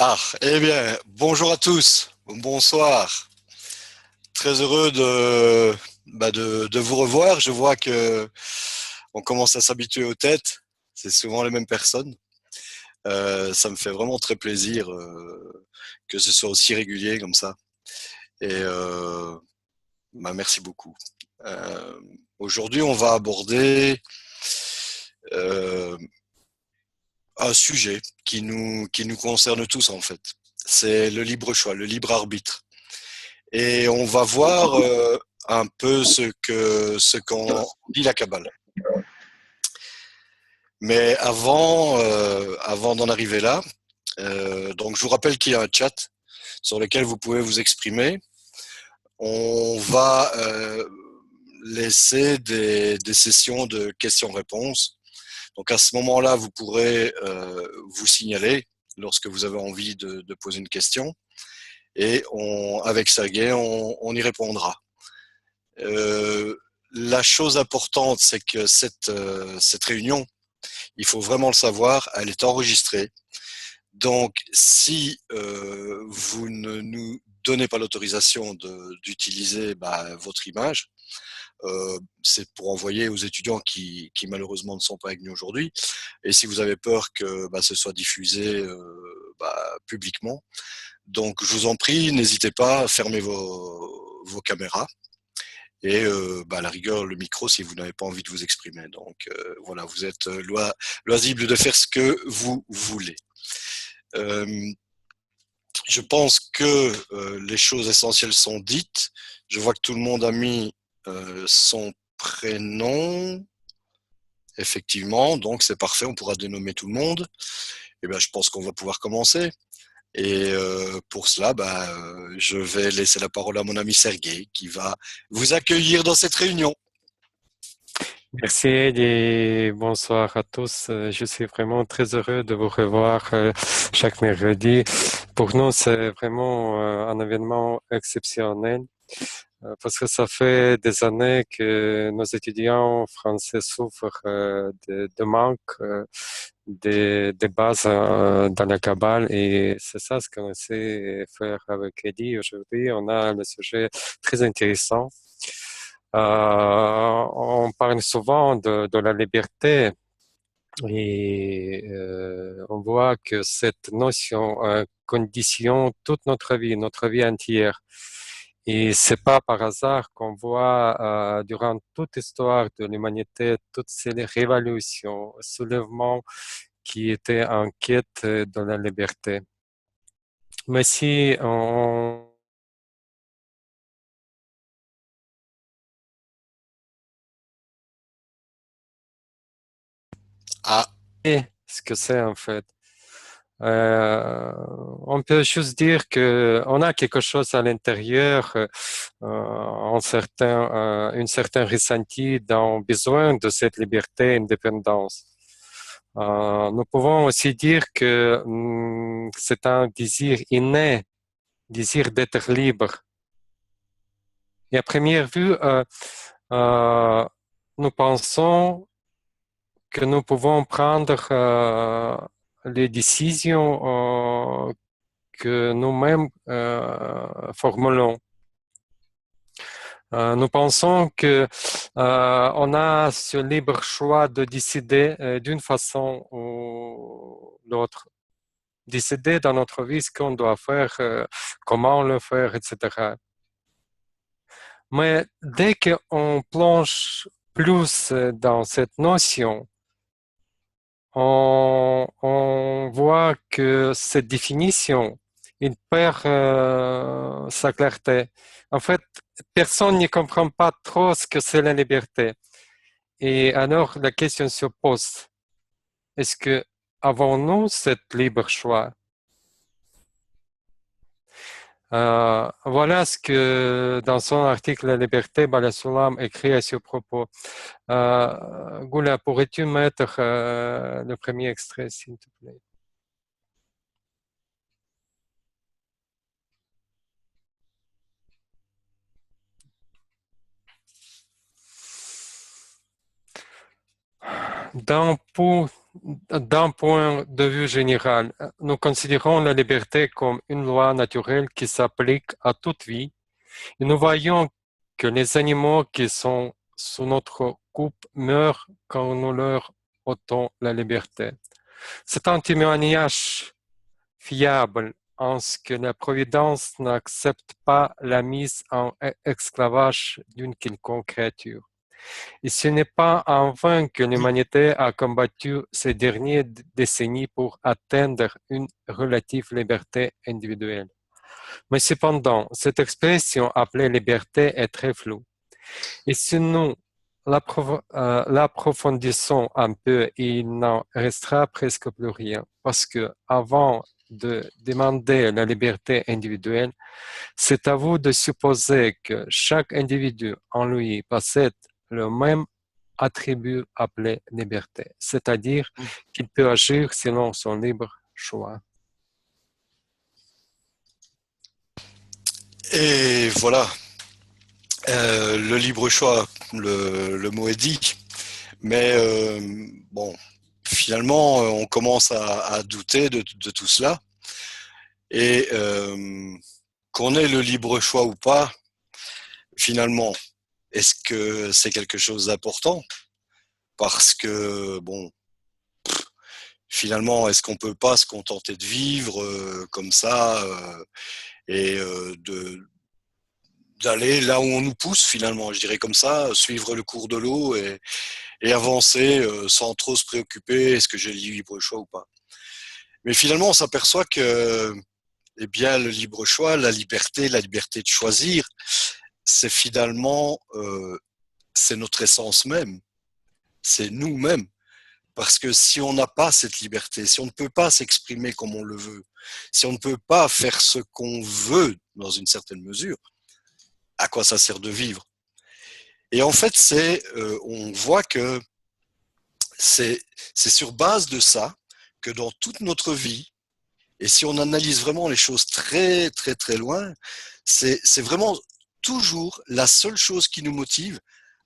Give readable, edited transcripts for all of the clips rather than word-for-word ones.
Ah, eh bien, bonjour à tous, bonsoir. Très heureux de vous revoir. Je vois que on commence à s'habituer aux têtes. C'est souvent les mêmes personnes. Ça me fait vraiment très plaisir que ce soit aussi régulier comme ça. Et merci beaucoup. Euh, Aujourd'hui, on va aborder euh, un sujet qui nous concerne tous en fait. C'est le libre choix, le libre arbitre. Et on va voir un peu ce qu'en dit la Kabbale. Mais avant d'en arriver là, donc je vous rappelle qu'il y a un chat sur lequel vous pouvez vous exprimer. On va laisser des sessions de questions-réponses. Donc à ce moment-là, vous pourrez vous signaler lorsque vous avez envie de poser une question. Et avec Sergei, on y répondra. La chose importante, c'est que cette réunion, il faut vraiment le savoir, elle est enregistrée. Donc, si vous ne nous donnez pas l'autorisation d'utiliser votre image, c'est pour envoyer aux étudiants qui malheureusement ne sont pas avec nous aujourd'hui. Et si vous avez peur que ce soit diffusé publiquement, donc je vous en prie, n'hésitez pas à fermer vos caméras. Et à la rigueur le micro si vous n'avez pas envie de vous exprimer. Donc voilà, vous êtes loisible de faire ce que vous voulez. Je pense que les choses essentielles sont dites. Je vois que tout le monde a mis son prénom. Effectivement, donc c'est parfait, on pourra dénommer tout le monde. Et je pense qu'on va pouvoir commencer. Et pour cela, je vais laisser la parole à mon ami Sergei qui va vous accueillir dans cette réunion. Merci et bonsoir à tous. Je suis vraiment très heureux de vous revoir chaque mercredi. Pour nous, c'est vraiment un événement exceptionnel parce que ça fait des années que nos étudiants français souffrent de manque de bases dans la Kabbale et c'est ça ce qu'on essaie de faire avec Eddie. Aujourd'hui, on a le sujet très intéressant. On parle souvent de la liberté et on voit que cette notion conditionne toute notre vie entière. Et c'est pas par hasard qu'on voit durant toute l'histoire de l'humanité toutes ces révolutions, soulèvements qui étaient en quête de la liberté. Mais si on ce que c'est en fait. On peut juste dire que on a quelque chose à l'intérieur, une certaine ressenti dans besoin de cette liberté et indépendance. Nous pouvons aussi dire que c'est un désir inné, désir d'être libre. Et à première vue, nous pensons que nous pouvons prendre les décisions que nous-mêmes formulons. Nous pensons que on a ce libre choix de décider d'une façon ou l'autre décider dans notre vie ce qu'on doit faire, comment le faire, etc. Mais dès qu'on plonge plus dans cette notion, on voit que cette définition, il perd sa clarté. En fait, personne ne comprend pas trop ce que c'est la liberté. Et alors, la question se pose, est-ce que avons-nous cet libre choix? Voilà ce que dans son article La liberté, Balasulam écrit à ce propos. Goula, pourrais-tu mettre le premier extrait, s'il te plaît? D'un point de vue général, nous considérons la liberté comme une loi naturelle qui s'applique à toute vie. Et nous voyons que les animaux qui sont sous notre coupe meurent quand nous leur ôtons la liberté. C'est un témoignage fiable en ce que la Providence n'accepte pas la mise en esclavage d'une quelconque créature. Et ce n'est pas en vain que l'humanité a combattu ces dernières décennies pour atteindre une relative liberté individuelle. Mais cependant, cette expression appelée liberté est très floue. Et si nous l'approfondissons un peu, il n'en restera presque plus rien. Parce que avant de demander la liberté individuelle, c'est à vous de supposer que chaque individu en lui possède le même attribut appelé liberté, c'est-à-dire qu'il peut agir selon son libre choix. Et voilà, le libre choix, le mot est dit, mais bon, finalement, on commence à douter de tout cela. Et qu'on ait le libre choix ou pas, finalement, est-ce que c'est quelque chose d'important? Parce que, bon, finalement, est-ce qu'on peut pas se contenter de vivre comme ça et d'aller là où on nous pousse finalement, je dirais comme ça, suivre le cours de l'eau et avancer sans trop se préoccuper, est-ce que j'ai le libre choix ou pas? Mais finalement, on s'aperçoit que eh bien, le libre choix, la liberté de choisir, c'est finalement, c'est notre essence même, c'est nous-mêmes. Parce que si on n'a pas cette liberté, si on ne peut pas s'exprimer comme on le veut, si on ne peut pas faire ce qu'on veut dans une certaine mesure, à quoi ça sert de vivre? Et en fait, on voit que c'est sur base de ça que dans toute notre vie, et si on analyse vraiment les choses très très très loin, c'est vraiment toujours la seule chose qui nous motive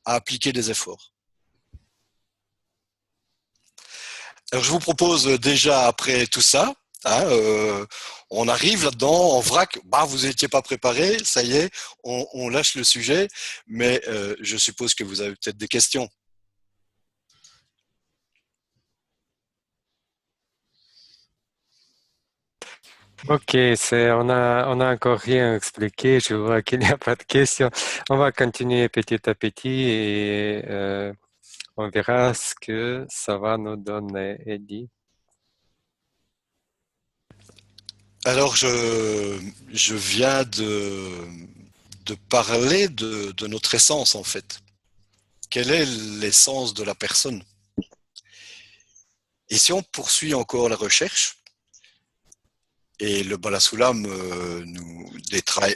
à appliquer des efforts. Alors je vous propose déjà après tout ça, hein, on arrive là-dedans en vrac, bah vous n'étiez pas préparé, ça y est, on lâche le sujet, mais je suppose que vous avez peut-être des questions. Ok, on a encore rien expliqué. Je vois qu'il n'y a pas de questions. On va continuer petit à petit et on verra ce que ça va nous donner, Eddie. Alors je viens de parler de notre essence en fait. Quelle est l'essence de la personne? Et si on poursuit encore la recherche, et le Balasoulam nous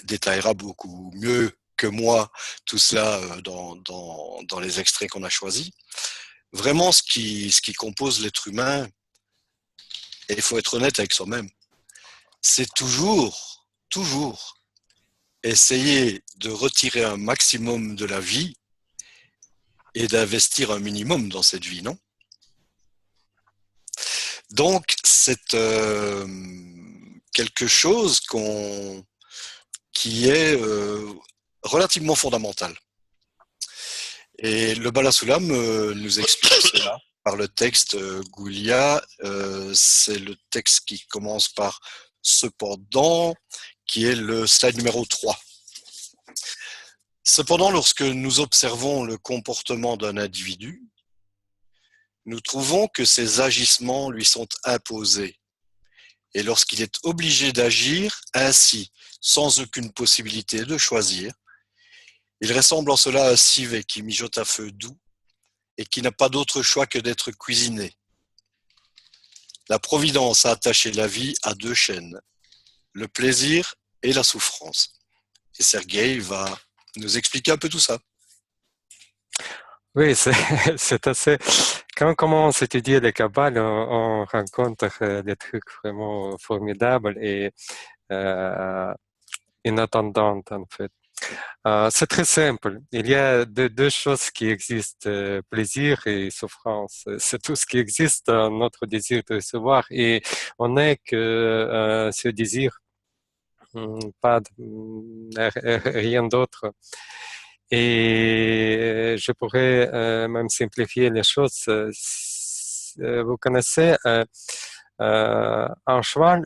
détaillera beaucoup mieux que moi tout cela dans les extraits qu'on a choisis, vraiment ce qui compose l'être humain, et il faut être honnête avec soi-même, c'est toujours essayer de retirer un maximum de la vie et d'investir un minimum dans cette vie, non? Donc, c'est quelque chose qui est relativement fondamental. Et le Balasoulam nous explique cela par le texte Goulia. C'est le texte qui commence par cependant, qui est le slide numéro 3. Cependant, lorsque nous observons le comportement d'un individu, nous trouvons que ses agissements lui sont imposés. Et lorsqu'il est obligé d'agir ainsi, sans aucune possibilité de choisir, il ressemble en cela à un civet qui mijote à feu doux et qui n'a pas d'autre choix que d'être cuisiné. La Providence a attaché la vie à deux chaînes, le plaisir et la souffrance. Et Sergueï va nous expliquer un peu tout ça. Oui, c'est assez. Quand on commence à étudier les Kabbales, on rencontre des trucs vraiment formidables et inattendants en fait. C'est très simple. Il y a deux choses qui existent, plaisir et souffrance. C'est tout ce qui existe dans notre désir de recevoir et on n'est que ce désir, pas rien d'autre. Et je pourrais même simplifier les choses. Vous connaissez un cheval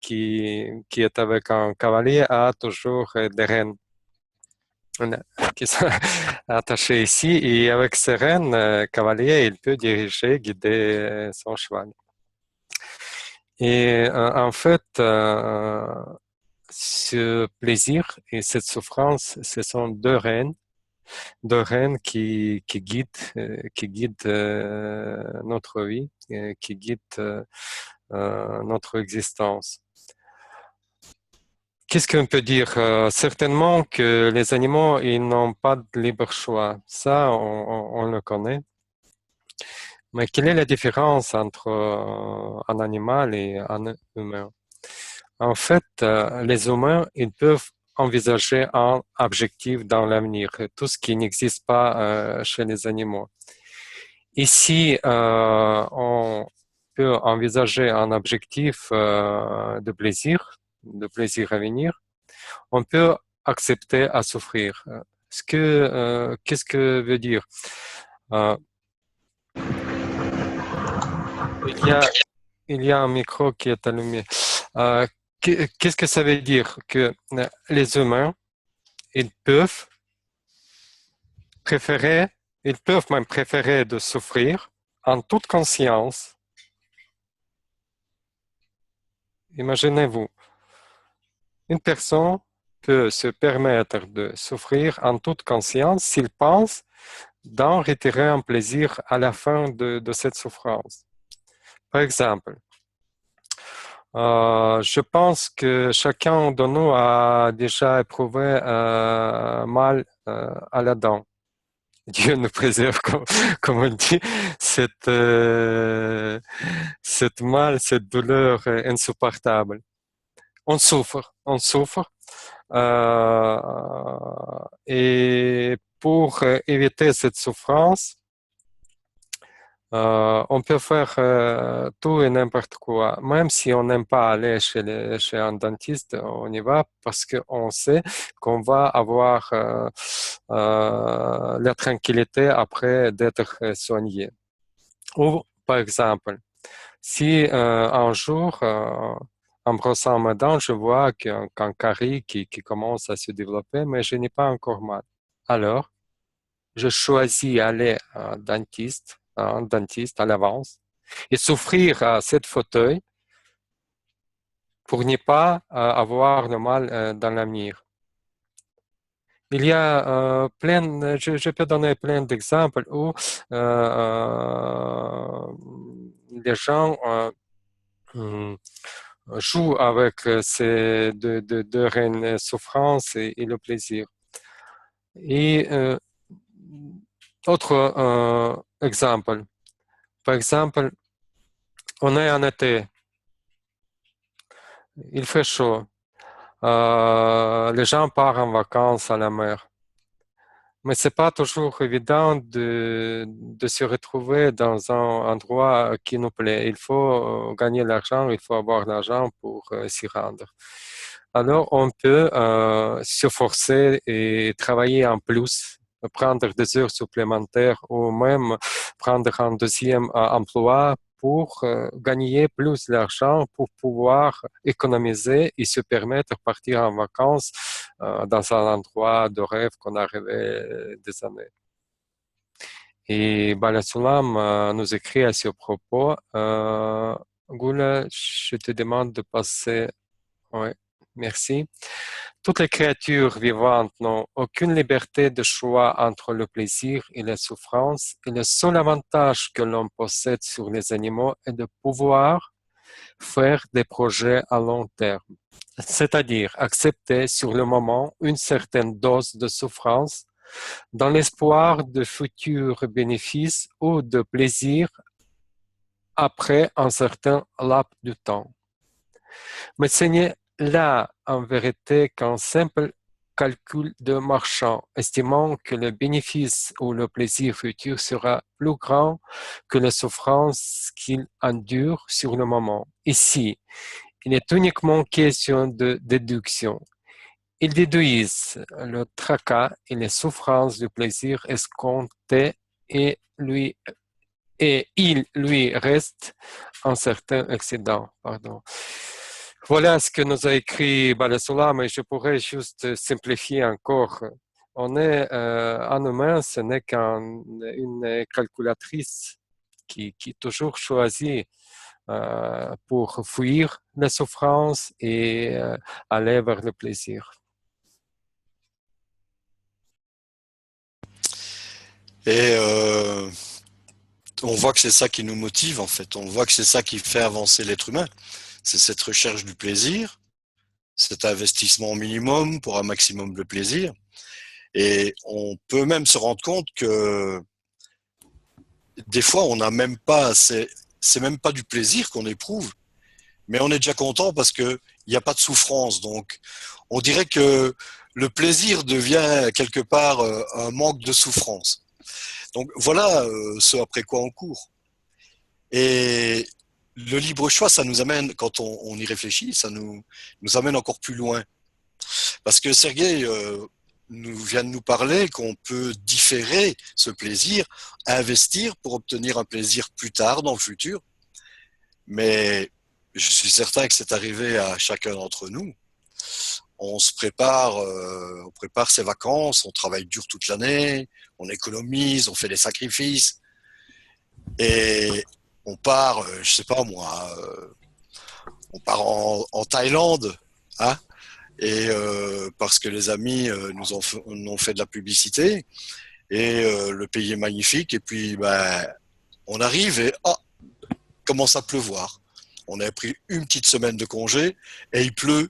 qui est avec un cavalier a toujours des rênes qui sont attachées ici et avec ces rênes, cavalier, il peut diriger, guider son cheval. Et en fait, ce plaisir et cette souffrance, ce sont deux rênes qui guident notre vie, qui guident notre existence. Qu'est-ce qu'on peut dire? Certainement que les animaux, ils n'ont pas de libre choix. Ça, on le connaît. Mais quelle est la différence entre un animal et un humain? En fait, les humains, ils peuvent envisager un objectif dans l'avenir, tout ce qui n'existe pas chez les animaux. Ici, on peut envisager un objectif de plaisir à venir. On peut accepter à souffrir. Qu'est-ce que veut dire? Euh, il y a un micro qui est allumé. Qu'est-ce que ça veut dire? Que les humains, ils peuvent préférer, ils peuvent même préférer de souffrir en toute conscience. Imaginez-vous, une personne peut se permettre de souffrir en toute conscience s'il pense d'en retirer un plaisir à la fin de cette souffrance. Par exemple, je pense que chacun de nous a déjà éprouvé mal à la dent. Dieu nous préserve, comme on dit, cette mal, cette douleur insupportable. On souffre. Et pour éviter cette souffrance, on peut faire tout et n'importe quoi. Même si on n'aime pas aller chez un dentiste, on y va parce qu'on sait qu'on va avoir la tranquillité après d'être soigné. Ou, par exemple, si un jour, en brossant ma dent, je vois qu'un carie qui commence à se développer, mais je n'ai pas encore mal. Alors, je choisis aller à un dentiste à l'avance et souffrir à cette fauteuil pour ne pas avoir de mal dans l'avenir. Il y a je peux donner plein d'exemples où les gens jouent avec ces deux reines souffrance et le plaisir. Et autre exemple, par exemple, on est en été, il fait chaud, les gens partent en vacances à la mer. Mais c'est pas toujours évident de se retrouver dans un endroit qui nous plaît. Il faut gagner l'argent, il faut avoir l'argent pour s'y rendre. Alors, on peut se forcer et travailler en plus prendre des heures supplémentaires ou même prendre un deuxième emploi pour gagner plus d'argent, pour pouvoir économiser et se permettre de partir en vacances dans un endroit de rêve qu'on a rêvé des années. Et Balasulam nous écrit à ce propos, Gula, je te demande de passer. Ouais, merci. Toutes les créatures vivantes n'ont aucune liberté de choix entre le plaisir et la souffrance, et le seul avantage que l'on possède sur les animaux est de pouvoir faire des projets à long terme, c'est-à-dire accepter sur le moment une certaine dose de souffrance dans l'espoir de futurs bénéfices ou de plaisir après un certain laps de temps. Mais ce n'est là en vérité qu'un simple calcul de marchand, estimant que le bénéfice ou le plaisir futur sera plus grand que la souffrance qu'il endure sur le moment. Ici, il est uniquement question de déduction. Ils déduisent le tracas et les souffrances du plaisir escompté et il lui reste un certain excédent. Pardon. Voilà ce que nous a écrit Balasulam, mais je pourrais juste simplifier encore. On est un humain, ce n'est qu'une calculatrice qui toujours choisit pour fuir la souffrance et aller vers le plaisir. Et on voit que c'est ça qui nous motive en fait, on voit que c'est ça qui fait avancer l'être humain. C'est cette recherche du plaisir, cet investissement minimum pour un maximum de plaisir. Et on peut même se rendre compte que des fois, on n'a même pas, c'est même pas du plaisir qu'on éprouve, mais on est déjà content parce que il n'y a pas de souffrance. Donc, on dirait que le plaisir devient quelque part un manque de souffrance. Donc, voilà ce après quoi on court. Et le libre choix, ça nous amène, quand on y réfléchit, ça nous amène encore plus loin. Parce que Sergueï vient de nous parler qu'on peut différer ce plaisir, investir pour obtenir un plaisir plus tard dans le futur. Mais je suis certain que c'est arrivé à chacun d'entre nous. On prépare ses vacances, on travaille dur toute l'année, on économise, on fait des sacrifices et on part, je sais pas moi, on part en Thaïlande, hein, et parce que les amis nous ont fait de la publicité et le pays est magnifique et puis ben on arrive et commence à pleuvoir. On avait pris une petite semaine de congé et il pleut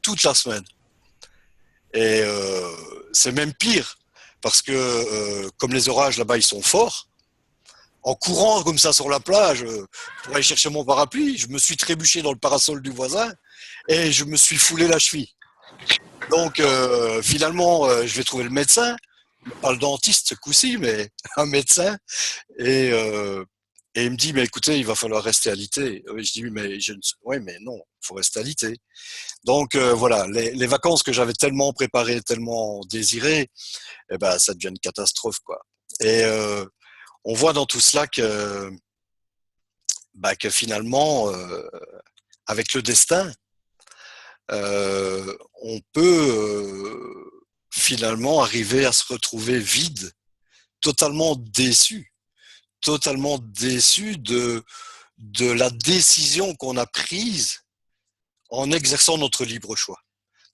toute la semaine. Et c'est même pire parce que comme les orages là-bas ils sont forts, en courant comme ça sur la plage pour aller chercher mon parapluie, je me suis trébuché dans le parasol du voisin et je me suis foulé la cheville. Donc finalement, je vais trouver le médecin, pas le dentiste ce coup-ci, mais un médecin. Et, euh, et il me dit, mais écoutez, il va falloir rester alité. Je dis, mais ouais, mais non, il faut rester alité. Donc voilà, les vacances que j'avais tellement préparées, tellement désirées, eh ben, ça devient une catastrophe, quoi. Et on voit dans tout cela que finalement, avec le destin, on peut finalement arriver à se retrouver vide, totalement déçu de la décision qu'on a prise en exerçant notre libre choix.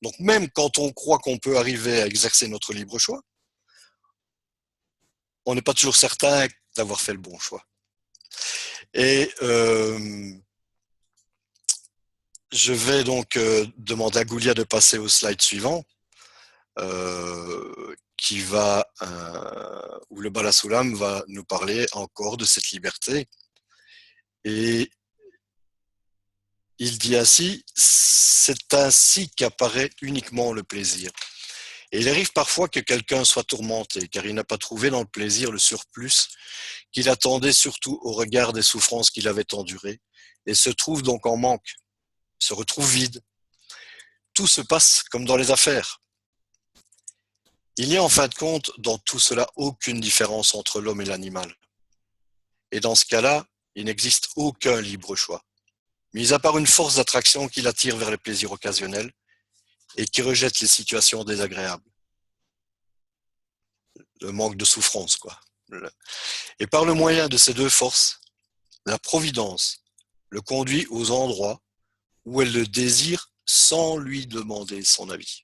Donc même quand on croit qu'on peut arriver à exercer notre libre choix, on n'est pas toujours certain d'avoir fait le bon choix. Et je vais donc demander à Goulia de passer au slide suivant, où le Balasulam va nous parler encore de cette liberté. Et il dit ainsi, c'est ainsi qu'apparaît uniquement le plaisir. Et il arrive parfois que quelqu'un soit tourmenté, car il n'a pas trouvé dans le plaisir le surplus qu'il attendait surtout au regard des souffrances qu'il avait endurées, et se trouve donc en manque, se retrouve vide. Tout se passe comme dans les affaires. Il n'y a en fin de compte dans tout cela aucune différence entre l'homme et l'animal. Et dans ce cas-là, il n'existe aucun libre choix, mis à part une force d'attraction qui l'attire vers les plaisirs occasionnels et qui rejette les situations désagréables. Le manque de souffrance, quoi. Et par le moyen de ces deux forces, la providence le conduit aux endroits où elle le désire sans lui demander son avis.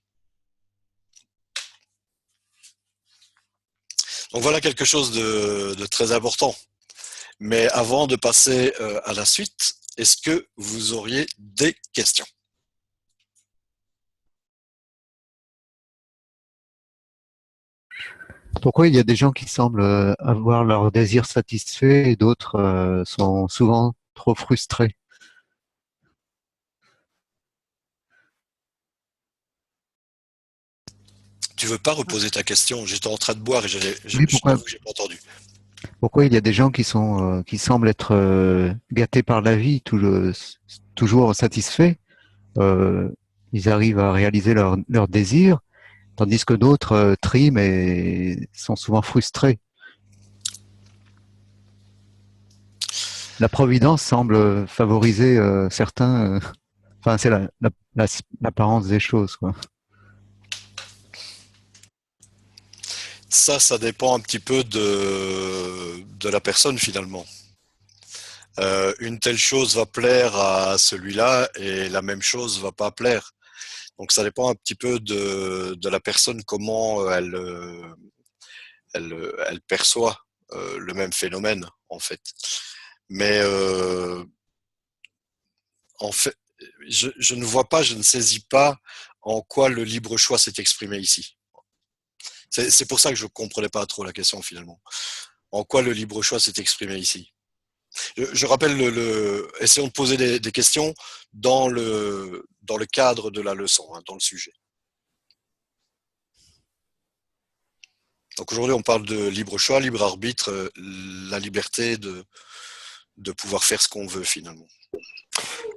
Donc voilà quelque chose de très important. Mais avant de passer à la suite, est-ce que vous auriez des questions? Pourquoi il y a des gens qui semblent avoir leurs désirs satisfaits et d'autres sont souvent trop frustrés? Tu veux pas reposer ta question? J'étais en train de boire et Oui, je t'avoue que j'ai pas entendu. pourquoi il y a des gens qui semblent être gâtés par la vie, toujours satisfaits, euh, ils arrivent à réaliser leurs désirs, tandis que d'autres triment et sont souvent frustrés. La providence semble favoriser certains. Enfin, c'est l'apparence des choses, quoi. Ça dépend un petit peu de la personne finalement. Une telle chose va plaire à celui-là et la même chose va pas plaire. Donc ça dépend un petit peu de la personne, comment elle perçoit le même phénomène en fait. Mais en fait, je ne vois pas, je ne saisis pas en quoi le libre choix s'est exprimé ici. C'est pour ça que je ne comprenais pas trop la question finalement. En quoi le libre choix s'est exprimé ici? Je rappelle, essayons de poser des questions dans le cadre de la leçon, hein, dans le sujet. Donc aujourd'hui, on parle de libre choix, libre arbitre, la liberté de pouvoir faire ce qu'on veut finalement.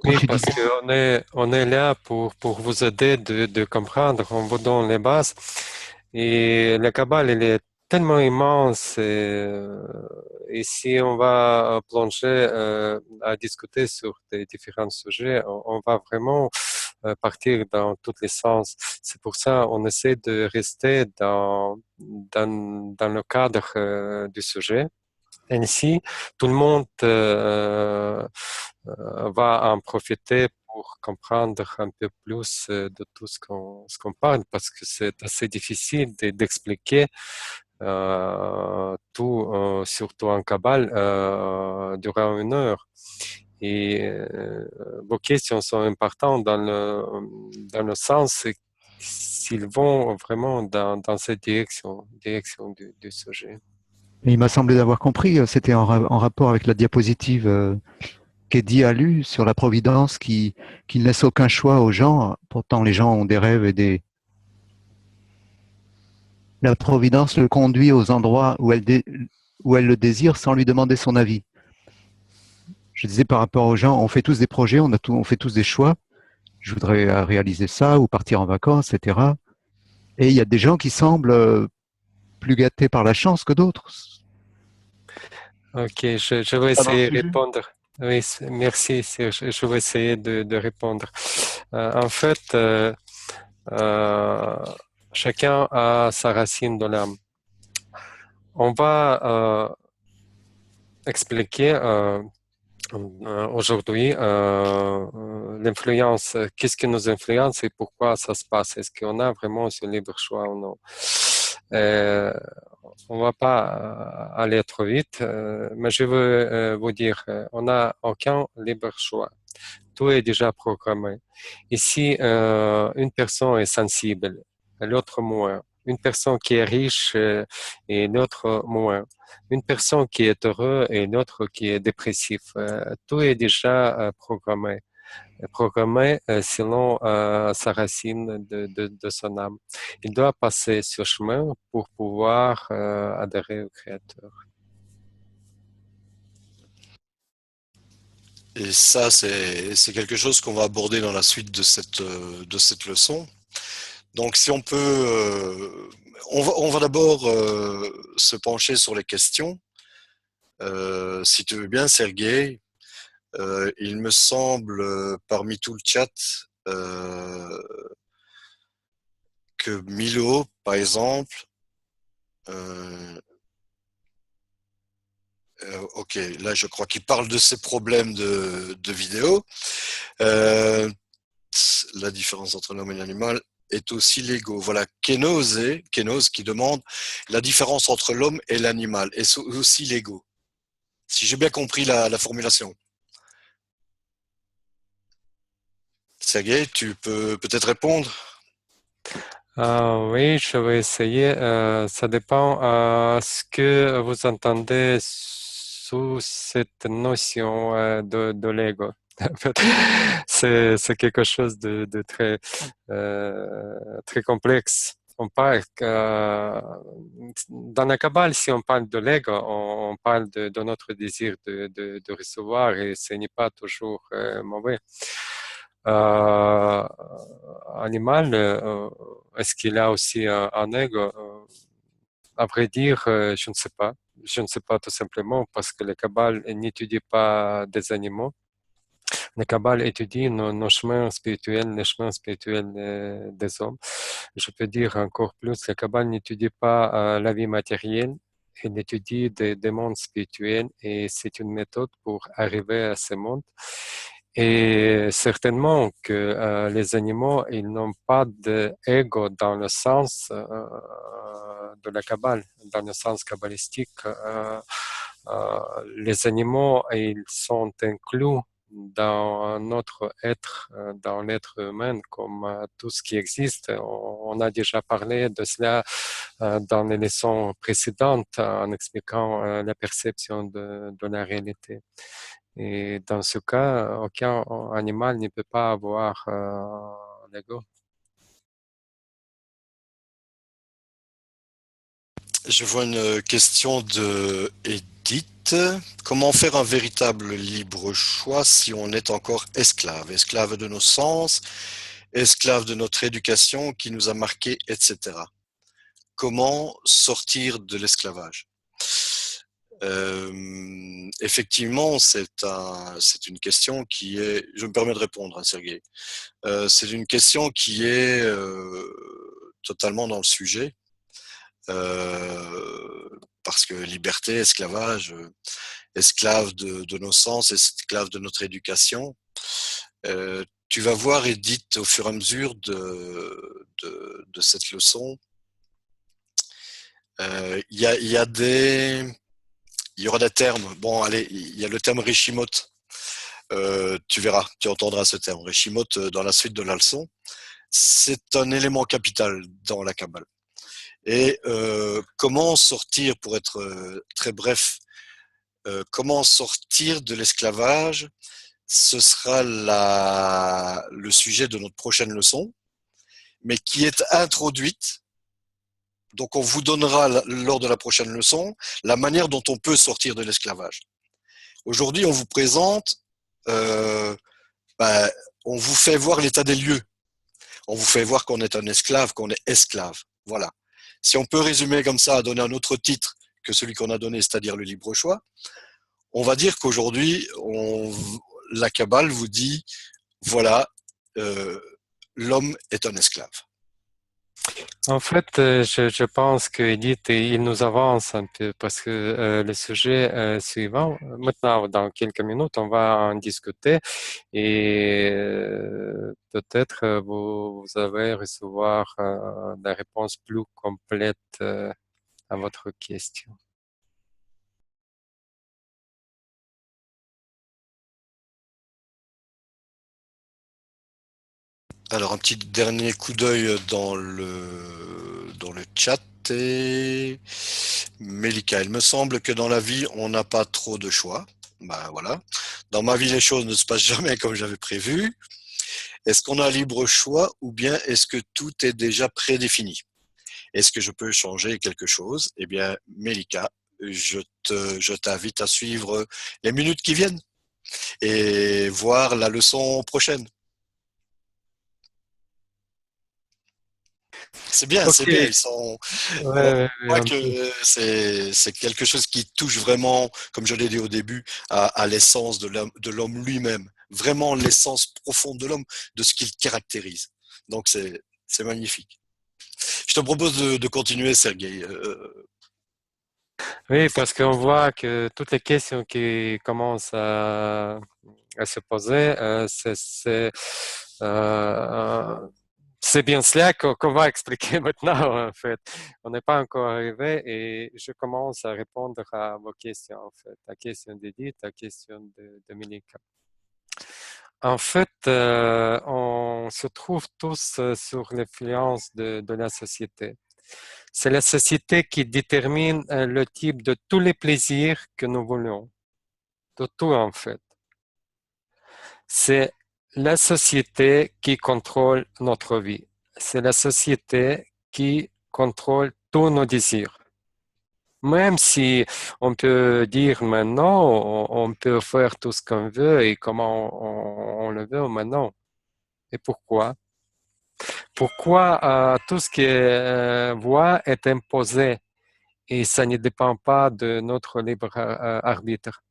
Oui, parce on est là pour vous aider de comprendre. On vous donne les bases. Et la Kabbale, elle est tellement immense. Et si on va plonger à discuter sur des différents sujets, on va vraiment partir dans tous les sens. C'est pour ça qu'on essaie de rester dans le cadre du sujet. Ainsi, tout le monde va en profiter pour comprendre un peu plus de tout ce qu'on parle, parce que c'est assez difficile d'expliquer tout, surtout en Kabbale, durant une heure. Et vos questions sont importantes dans le sens s'ils vont vraiment dans cette direction du sujet. Et il m'a semblé d'avoir compris, c'était en rapport avec la diapositive qu'Eddie a lue sur la providence qui ne laisse aucun choix aux gens. Pourtant, les gens ont des rêves La providence le conduit aux endroits où elle le désire sans lui demander son avis. Je disais par rapport aux gens, on fait tous des projets, on fait tous des choix. Je voudrais réaliser ça ou partir en vacances, etc. Et il y a des gens qui semblent plus gâtés par la chance que d'autres. Ok, je vais Pas dans le essayer de sujet. répondre. Oui, merci, Serge. Je vais essayer de répondre. En fait, euh, chacun a sa racine dans l'âme. On va expliquer aujourd'hui l'influence, qu'est-ce qui nous influence et pourquoi ça se passe. Est-ce qu'on a vraiment ce libre choix ou non? Euh, on va pas aller trop vite, mais je veux vous dire, on n'a aucun libre choix. Tout est déjà programmé. Ici, une personne est sensible, l'autre moins. Une personne qui est riche et l'autre moins. Une personne qui est heureuse et l'autre qui est dépressif. Tout est déjà programmé selon sa racine de son âme. Il doit passer ce chemin pour pouvoir adhérer au Créateur. Et ça, c'est quelque chose qu'on va aborder dans la suite de cette leçon. Donc, si on peut, on va d'abord se pencher sur les questions. Si tu veux bien, Sergei, il me semble, parmi tout le chat, que Milo, par exemple, ok, là je crois qu'il parle de ses problèmes de vidéo. La différence entre l'homme et l'animal est aussi l'ego. Voilà, Kenos qui demande la différence entre l'homme et l'animal est aussi l'ego. Si j'ai bien compris la formulation. Sergei, tu peux peut-être répondre? Oui, je vais essayer. Ça dépend ce que vous entendez sous cette notion de l'ego. C'est quelque chose de très, très complexe. On parle dans la Kabbale, si on parle de l'ego, on parle de notre désir de recevoir et ce n'est pas toujours mauvais. Animal, est-ce qu'il a aussi un ego? À vrai dire, je ne sais pas. Je ne sais pas tout simplement parce que le Kabbale n'étudie pas des animaux. Le Kabbale étudie nos chemins spirituels, les chemins spirituels des hommes. Je peux dire encore plus, le Kabbale n'étudie pas la vie matérielle, il étudie des mondes spirituels et c'est une méthode pour arriver à ce monde. Et certainement que les animaux, ils n'ont pas d'ego dans le sens de la Kabbale, dans le sens kabbalistique. Les animaux, ils sont inclus dans notre être, dans l'être humain, comme tout ce qui existe. On a déjà parlé de cela dans les leçons précédentes en expliquant la perception de la réalité. Et dans ce cas, aucun animal ne peut pas avoir l'ego. Je vois une question de Edith. Comment faire un véritable libre choix si on est encore esclave? Esclave de nos sens, esclave de notre éducation qui nous a marqués, etc. Comment sortir de l'esclavage? Effectivement, c'est une question qui est... Je me permets de répondre, hein, Sergei. C'est une question qui est totalement dans le sujet. Parce que liberté, esclavage, esclave de nos sens, esclave de notre éducation. Tu vas voir, Edith, au fur et à mesure de cette leçon, il y aura des termes. Bon, allez, il y a le terme Rishimot. Tu verras, tu entendras ce terme. Rishimot dans la suite de la leçon. C'est un élément capital dans la Kabbale. Et comment sortir, pour être très bref, comment sortir de l'esclavage? Ce sera le sujet de notre prochaine leçon, mais qui est introduite. Donc on vous donnera lors de la prochaine leçon la manière dont on peut sortir de l'esclavage. Aujourd'hui, on vous présente, on vous fait voir l'état des lieux. On vous fait voir qu'on est un esclave, qu'on est esclave. Voilà. Si on peut résumer comme ça, donner un autre titre que celui qu'on a donné, c'est-à-dire le libre choix, on va dire qu'aujourd'hui, la Kabbale vous dit, voilà, l'homme est un esclave. En fait, je pense qu'Edith, il nous avance un peu parce que le sujet suivant, maintenant, dans quelques minutes, on va en discuter et peut-être vous allez recevoir la réponse plus complète à votre question. Alors, un petit dernier coup d'œil dans le chat. Et Melika, il me semble que dans la vie, on n'a pas trop de choix. Ben voilà. Dans ma vie, les choses ne se passent jamais comme j'avais prévu. Est-ce qu'on a libre choix ou bien est-ce que tout est déjà prédéfini? Est-ce que je peux changer quelque chose? Eh bien, Melika, je t'invite à suivre les minutes qui viennent et voir la leçon prochaine. C'est bien, Ok, c'est bien. Ils sont, on ouais, voit que c'est quelque chose qui touche vraiment, comme je l'ai dit au début, à l'essence de l'homme lui-même. Vraiment l'essence profonde de l'homme, de ce qu'il caractérise. Donc c'est magnifique. Je te propose de continuer, Sergueï. oui, parce qu'on voit que toutes les questions qui commencent à se poser, euh, c'est bien cela qu'on va expliquer maintenant, en fait. On n'est pas encore arrivé et je commence à répondre à vos questions, en fait. La question d'Edith, la question de Dominique. En fait, on se trouve tous sur l'influence de la société. C'est la société qui détermine le type de tous les plaisirs que nous voulons, de tout en fait. C'est la société qui contrôle notre vie. C'est la société qui contrôle tous nos désirs. Même si on peut dire maintenant, on peut faire tout ce qu'on veut et comment on le veut maintenant. Et pourquoi? Pourquoi tout ce qui est voix est imposé et ça ne dépend pas de notre libre arbitre?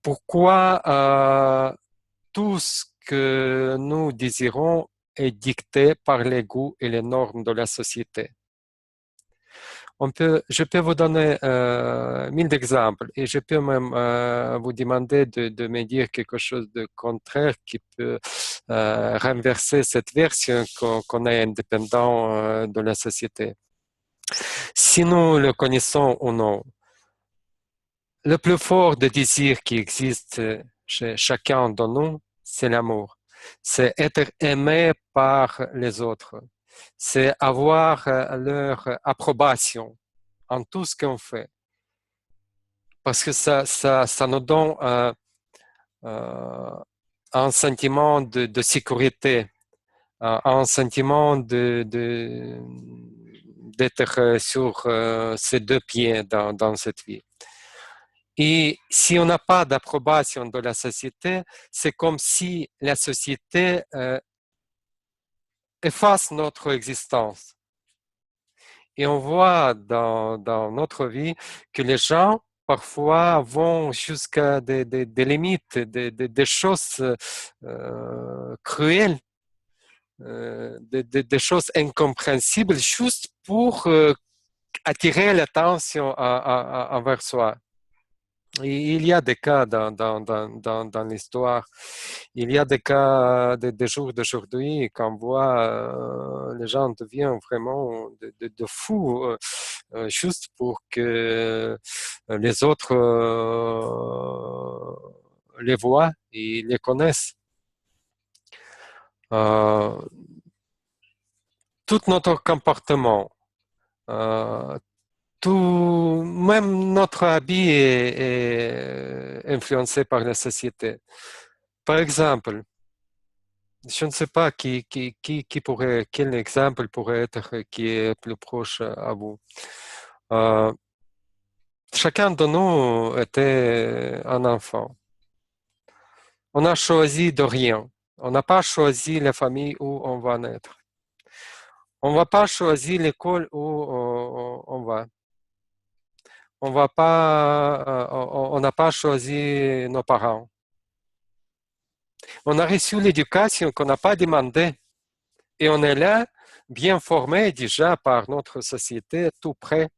Pourquoi tout ce que nous désirons est dicté par les goûts et les normes de la société? Je peux vous donner mille exemples et je peux même vous demander de me dire quelque chose de contraire qui peut renverser cette version qu'on est indépendant de la société. Si nous le connaissons ou non, le plus fort des désirs qui existe chez chacun de nous, c'est l'amour. C'est être aimé par les autres. C'est avoir leur approbation en tout ce qu'on fait. Parce que ça nous donne un sentiment de sécurité, un sentiment d'être sur ses deux pieds dans cette vie. Et si on n'a pas d'approbation de la société, c'est comme si la société efface notre existence. Et on voit dans notre vie que les gens parfois vont jusqu'à des limites, des choses cruelles, des choses incompréhensibles, juste pour attirer l'attention envers soi. Et il y a des cas dans l'histoire. Il y a des cas des jours d'aujourd'hui qu'on voit les gens deviennent vraiment de fous juste pour que les autres les voient et les connaissent. Euh, tout notre comportement, euh, même notre habit est influencé par la société. Par exemple, je ne sais pas quel exemple pourrait être qui est plus proche à vous. Euh, chacun de nous était un enfant. On a choisi de rien. On n'a pas choisi la famille où on va naître. On ne va pas choisir l'école où on va. On n'a pas choisi nos parents. On a reçu l'éducation qu'on n'a pas demandé. Et on est là, bien formé déjà par notre société, tout près.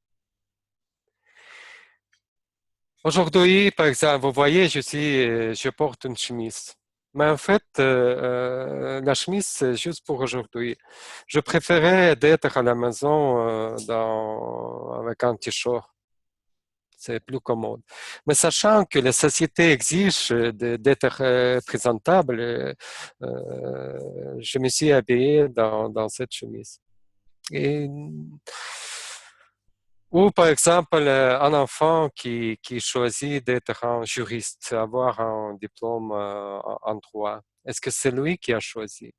Aujourd'hui, par exemple, vous voyez, je porte une chemise. Mais en fait, la chemise, c'est juste pour aujourd'hui. Je préférais d'être à la maison avec un t-shirt. C'est plus commode. Mais sachant que la société exige d'être présentable, je me suis habillé dans cette chemise. Et, ou par exemple, un enfant qui choisit d'être un juriste, avoir un diplôme en droit, est-ce que c'est lui qui a choisi?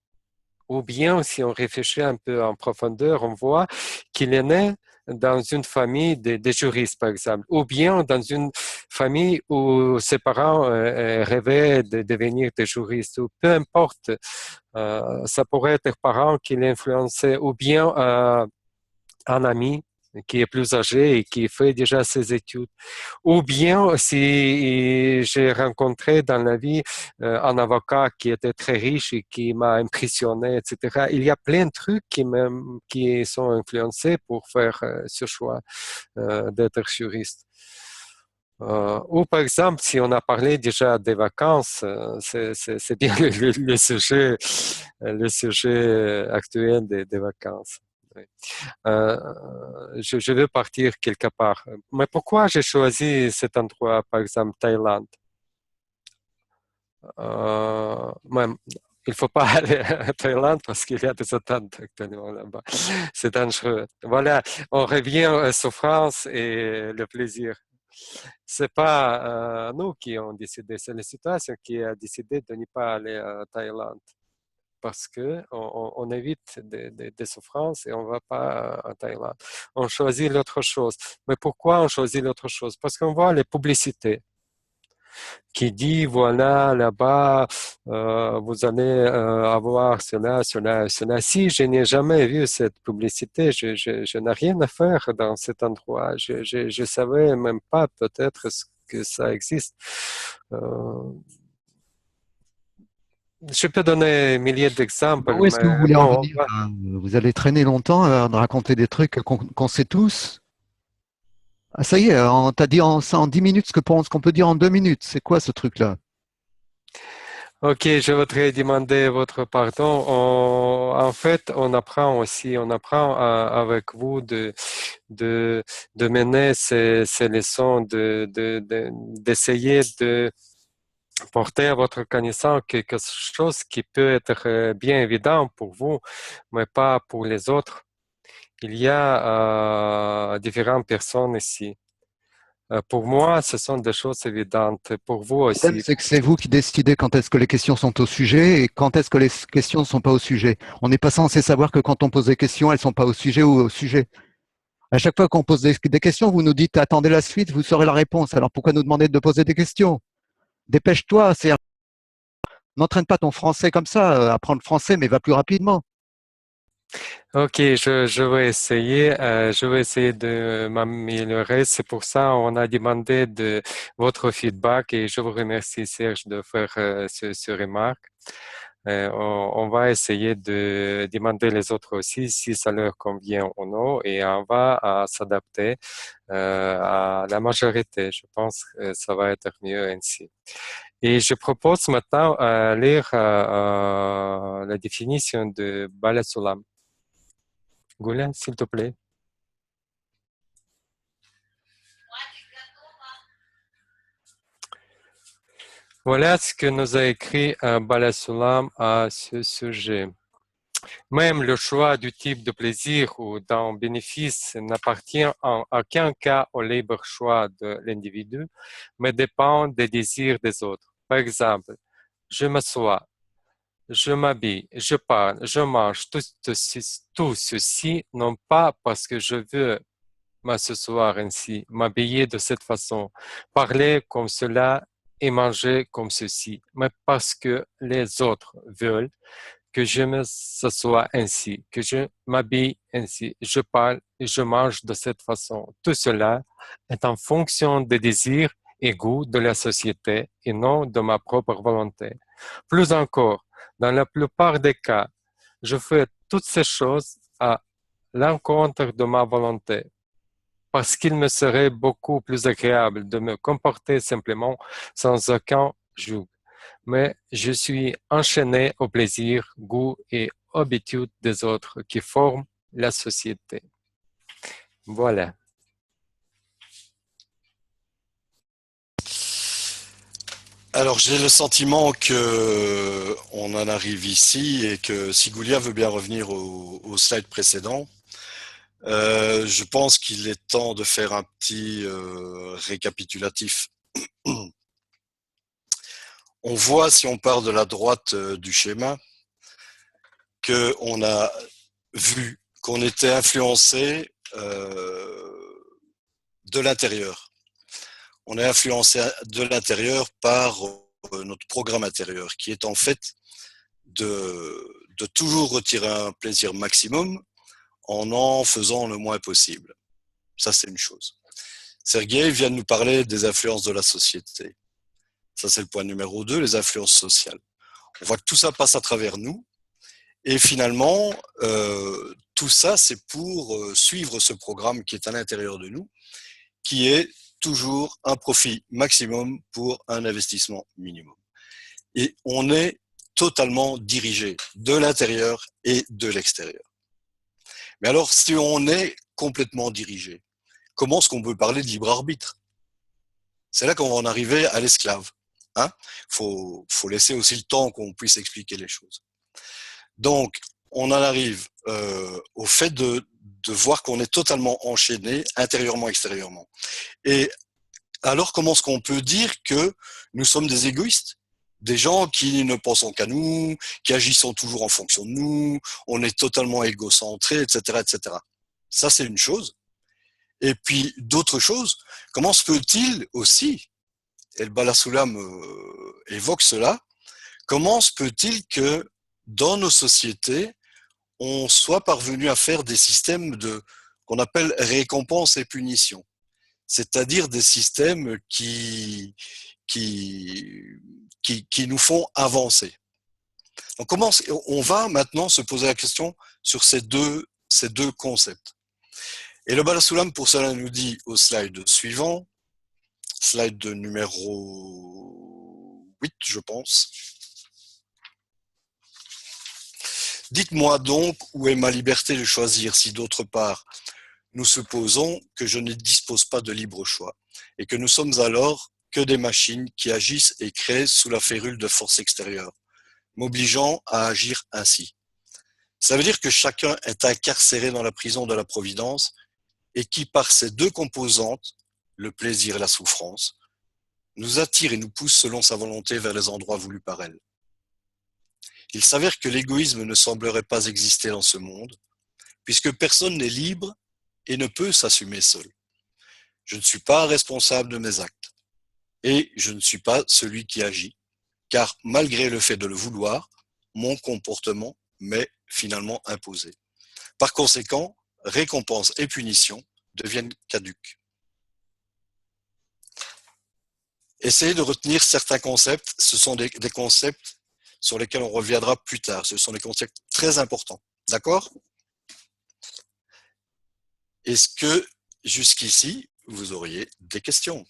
Ou bien, si on réfléchit un peu en profondeur, on voit qu'il est né dans une famille de juristes, par exemple, ou bien dans une famille où ses parents rêvaient de devenir des juristes, ou peu importe, ça pourrait être parents qui l'influençaient, ou bien un ami qui est plus âgé et qui fait déjà ses études. Ou bien si j'ai rencontré dans la vie un avocat qui était très riche et qui m'a impressionné, etc. Il y a plein de trucs qui sont influencés pour faire ce choix d'être juriste. Ou par exemple, si on a parlé déjà des vacances, c'est bien le sujet actuel des vacances. Oui. Euh, je veux partir quelque part. Mais pourquoi j'ai choisi cet endroit, par exemple Thaïlande? Même, il ne faut pas aller à Thaïlande parce qu'il y a des attaques actuellement là-bas. C'est dangereux. Voilà, on revient à la souffrance et le plaisir. C'est pas nous qui avons décidé, c'est la situation qui a décidé de ne pas aller à Thaïlande parce qu'on évite des souffrances et on ne va pas en Thaïlande. On choisit l'autre chose. Mais pourquoi on choisit l'autre chose? Parce qu'on voit les publicités qui disent, voilà, là-bas, vous allez avoir cela, cela, cela. Si je n'ai jamais vu cette publicité, je n'ai rien à faire dans cet endroit. Je savais même pas peut-être que ça existe. Je peux donner milliers d'exemples, Où est-ce que vous mais voulez en bon, venir là? Vous allez traîner longtemps à raconter des trucs qu'on sait tous. Ah, ça y est, on t'a dit en 10 minutes ce qu'on peut dire en 2 minutes. C'est quoi ce truc-là? ok, je voudrais demander votre pardon. En fait, on apprend avec vous de, de mener ces leçons, d'essayer de porter à votre connaissance quelque chose qui peut être bien évident pour vous, mais pas pour les autres. Il y a différentes personnes ici. Pour moi, ce sont des choses évidentes. Pour vous Le problème, aussi. c'est que c'est vous qui décidez quand est-ce que les questions sont au sujet et quand est-ce que les questions ne sont pas au sujet. On n'est pas censé savoir que quand on pose des questions, elles ne sont pas au sujet ou au sujet. À chaque fois qu'on pose des questions, vous nous dites attendez la suite, vous saurez la réponse. Alors pourquoi nous demander de poser des questions? Dépêche-toi, n'entraîne pas ton français comme ça, apprends le français, mais va plus rapidement. Ok, je vais essayer de m'améliorer. C'est pour ça on a demandé de votre feedback et je vous remercie Serge de faire ce remarque. On va essayer de demander les autres aussi si ça leur convient ou non et on va s'adapter à la majorité. Je pense que ça va être mieux ainsi. Et je propose maintenant lire la définition de Bala Sulam. Goulen, s'il te plaît. Voilà ce que nous a écrit Bala Sulam à ce sujet. Même le choix du type de plaisir ou d'un bénéfice n'appartient en aucun cas au libre choix de l'individu, mais dépend des désirs des autres. Par exemple, je m'assois, je m'habille, je parle, je mange, tout ceci non pas parce que je veux m'asseoir ainsi, m'habiller de cette façon, parler comme cela et manger comme ceci, mais parce que les autres veulent que je me s'assoie ainsi, que je m'habille ainsi, je parle et je mange de cette façon. Tout cela est en fonction des désirs et goûts de la société et non de ma propre volonté. Plus encore, dans la plupart des cas, je fais toutes ces choses à l'encontre de ma volonté parce qu'il me serait beaucoup plus agréable de me comporter simplement sans aucun joug. Mais je suis enchaîné au plaisir, goût et habitude des autres qui forment la société. Voilà. Alors j'ai le sentiment que on en arrive ici et que si Goulia veut bien revenir au slide précédent, je pense qu'il est temps de faire un petit récapitulatif. On voit, si on part de la droite du schéma, qu'on a vu qu'on était influencé de l'intérieur. On est influencé de l'intérieur par notre programme intérieur, qui est en fait de toujours retirer un plaisir maximum en faisant le moins possible. Ça, c'est une chose. Sergueï vient de nous parler des influences de la société. Ça, c'est le point numéro 2, les influences sociales. On voit que tout ça passe à travers nous. Et finalement, tout ça, c'est pour suivre ce programme qui est à l'intérieur de nous, qui est toujours un profit maximum pour un investissement minimum. Et on est totalement dirigé de l'intérieur et de l'extérieur. Mais alors, si on est complètement dirigé, comment est-ce qu'on peut parler de libre arbitre? C'est là qu'on va en arriver à l'esclave. Hein? Faut laisser aussi le temps qu'on puisse expliquer les choses. Donc, on en arrive au fait de voir qu'on est totalement enchaîné, intérieurement, extérieurement. Et alors, comment est-ce qu'on peut dire que nous sommes des égoïstes? Des gens qui ne pensent qu'à nous, qui agissent toujours en fonction de nous, on est totalement égocentrés, etc., etc. Ça, c'est une chose. Et puis, d'autres choses, comment se peut-il aussi, et le Bala Soulam évoque cela, comment se peut-il que dans nos sociétés, on soit parvenu à faire des systèmes qu'on appelle récompense et punition, c'est-à-dire des systèmes qui nous font avancer. Donc, on va maintenant se poser la question sur ces deux concepts. Et le Bala Soulam, pour cela, nous dit au slide suivant, slide de numéro 8, je pense. Dites-moi donc où est ma liberté de choisir si d'autre part nous supposons que je ne dispose pas de libre choix et que nous sommes alors que des machines qui agissent et créent sous la férule de forces extérieures, m'obligeant à agir ainsi. Ça veut dire que chacun est incarcéré dans la prison de la providence et qui, par ses deux composantes, le plaisir et la souffrance, nous attire et nous pousse selon sa volonté vers les endroits voulus par elle. Il s'avère que l'égoïsme ne semblerait pas exister dans ce monde, puisque personne n'est libre et ne peut s'assumer seul. Je ne suis pas responsable de mes actes, et je ne suis pas celui qui agit, car malgré le fait de le vouloir, mon comportement m'est finalement imposé. Par conséquent, récompense et punition deviennent caduques. Essayez de retenir certains concepts, ce sont des concepts sur lesquels on reviendra plus tard, ce sont des concepts très importants, d'accord ? Est-ce que jusqu'ici, vous auriez des questions ?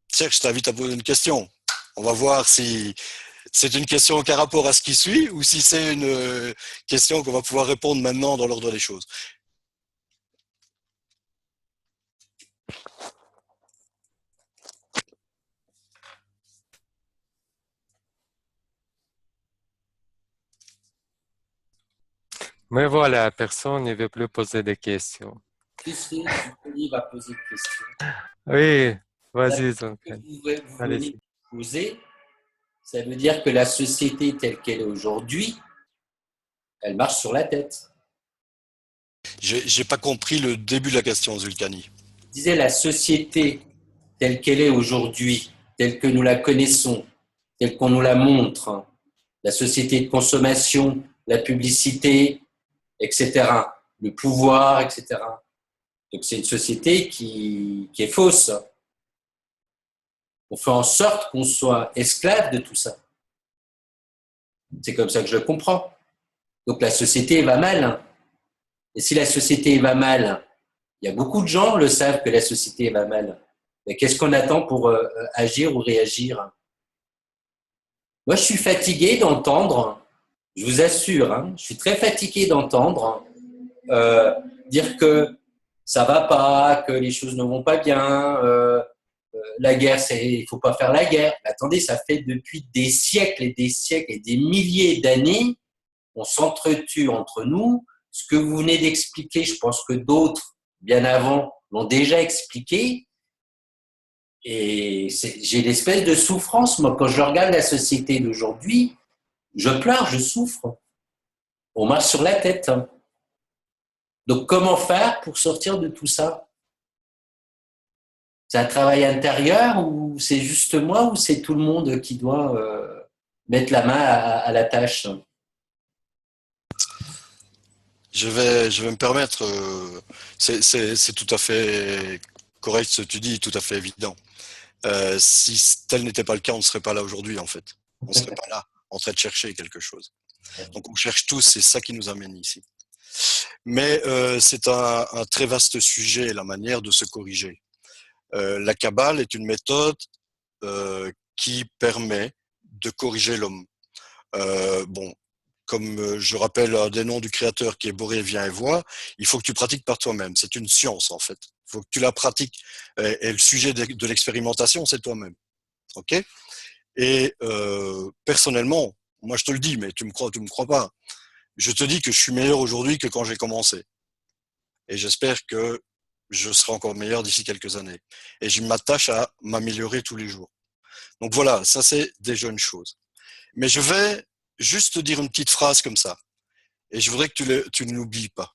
Serge, je t'invite à poser une question. On va voir si c'est une question qui a rapport à ce qui suit ou si c'est une question qu'on va pouvoir répondre maintenant dans l'ordre des choses. Mais voilà, personne ne veut plus poser de questions. Si, il va poser une question. Oui, vas-y. Vous venez de poser, ça veut dire que la société telle qu'elle est aujourd'hui, elle marche sur la tête. J'ai pas compris le début de la question, Zulkani. Je disais la société telle qu'elle est aujourd'hui, telle que nous la connaissons, telle qu'on nous la montre, la société de consommation, la publicité, etc., le pouvoir, etc. Donc c'est une société qui est fausse. On fait en sorte qu'on soit esclave de tout ça. C'est comme ça que je le comprends. Donc la société va mal. Et si la société va mal, il y a beaucoup de gens le savent que la société va mal. Mais qu'est-ce qu'on attend pour agir ou réagir? Moi, je suis fatigué d'entendre, je vous assure, je suis très fatigué d'entendre dire que ça va pas, que les choses ne vont pas bien, la guerre, il faut pas faire la guerre. Mais attendez, ça fait depuis des siècles et des milliers d'années, on s'entretue entre nous. Ce que vous venez d'expliquer, je pense que d'autres, bien avant, l'ont déjà expliqué. Et j'ai l'espèce de souffrance. Moi, quand je regarde la société d'aujourd'hui, je pleure, je souffre. On marche sur la tête. Donc, comment faire pour sortir de tout ça? C'est un travail intérieur ou c'est juste moi ou c'est tout le monde qui doit mettre la main à la tâche? Je vais me permettre, c'est tout à fait correct ce que tu dis, tout à fait évident. Si tel n'était pas le cas, on ne serait pas là aujourd'hui en fait. On ne serait pas là en train de chercher quelque chose. Donc on cherche tous, c'est ça qui nous amène ici. Mais c'est un très vaste sujet, la manière de se corriger. La Kabbale est une méthode qui permet de corriger l'homme. Bon, comme je rappelle un des noms du créateur qui est Boré, viens et vois, il faut que tu pratiques par toi-même. C'est une science en fait. Il faut que tu la pratiques. Et le sujet de l'expérimentation, c'est toi-même. Ok? Et personnellement, moi je te le dis, mais tu me crois pas. Je te dis que je suis meilleur aujourd'hui que quand j'ai commencé. Et j'espère que je serai encore meilleur d'ici quelques années. Et je m'attache à m'améliorer tous les jours. Donc voilà, ça c'est des jeunes choses. Mais je vais juste te dire une petite phrase comme ça. Et je voudrais que tu ne l'oublies pas.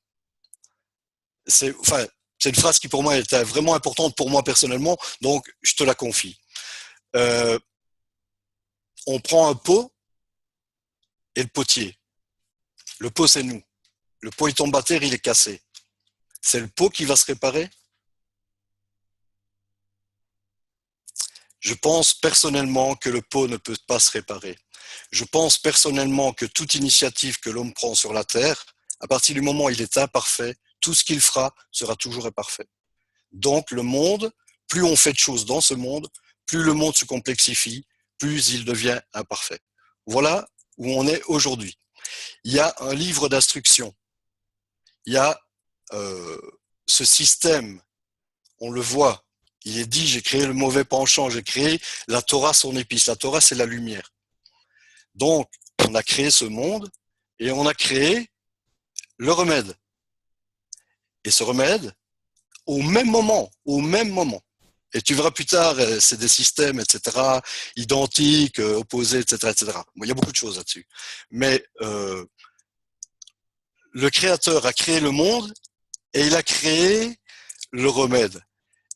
C'est une phrase qui pour moi était vraiment importante pour moi personnellement, donc je te la confie. On prend un pot et le potier. Le pot, c'est nous. Le pot, il tombe à terre, il est cassé. C'est le pot qui va se réparer? Je pense personnellement que le pot ne peut pas se réparer. Je pense personnellement que toute initiative que l'homme prend sur la terre, à partir du moment où il est imparfait, tout ce qu'il fera sera toujours imparfait. Donc le monde, plus on fait de choses dans ce monde, plus le monde se complexifie, plus il devient imparfait. Voilà où on est aujourd'hui. Il y a un livre d'instruction. Il y a ce système, on le voit. Il est dit, j'ai créé le mauvais penchant, j'ai créé la Torah, son épice. La Torah, c'est la lumière. Donc, on a créé ce monde et on a créé le remède. Et ce remède, au même moment, et tu verras plus tard, c'est des systèmes, etc., identiques, opposés, etc., etc. Bon, il y a beaucoup de choses là-dessus. Mais le Créateur a créé le monde et il a créé le remède.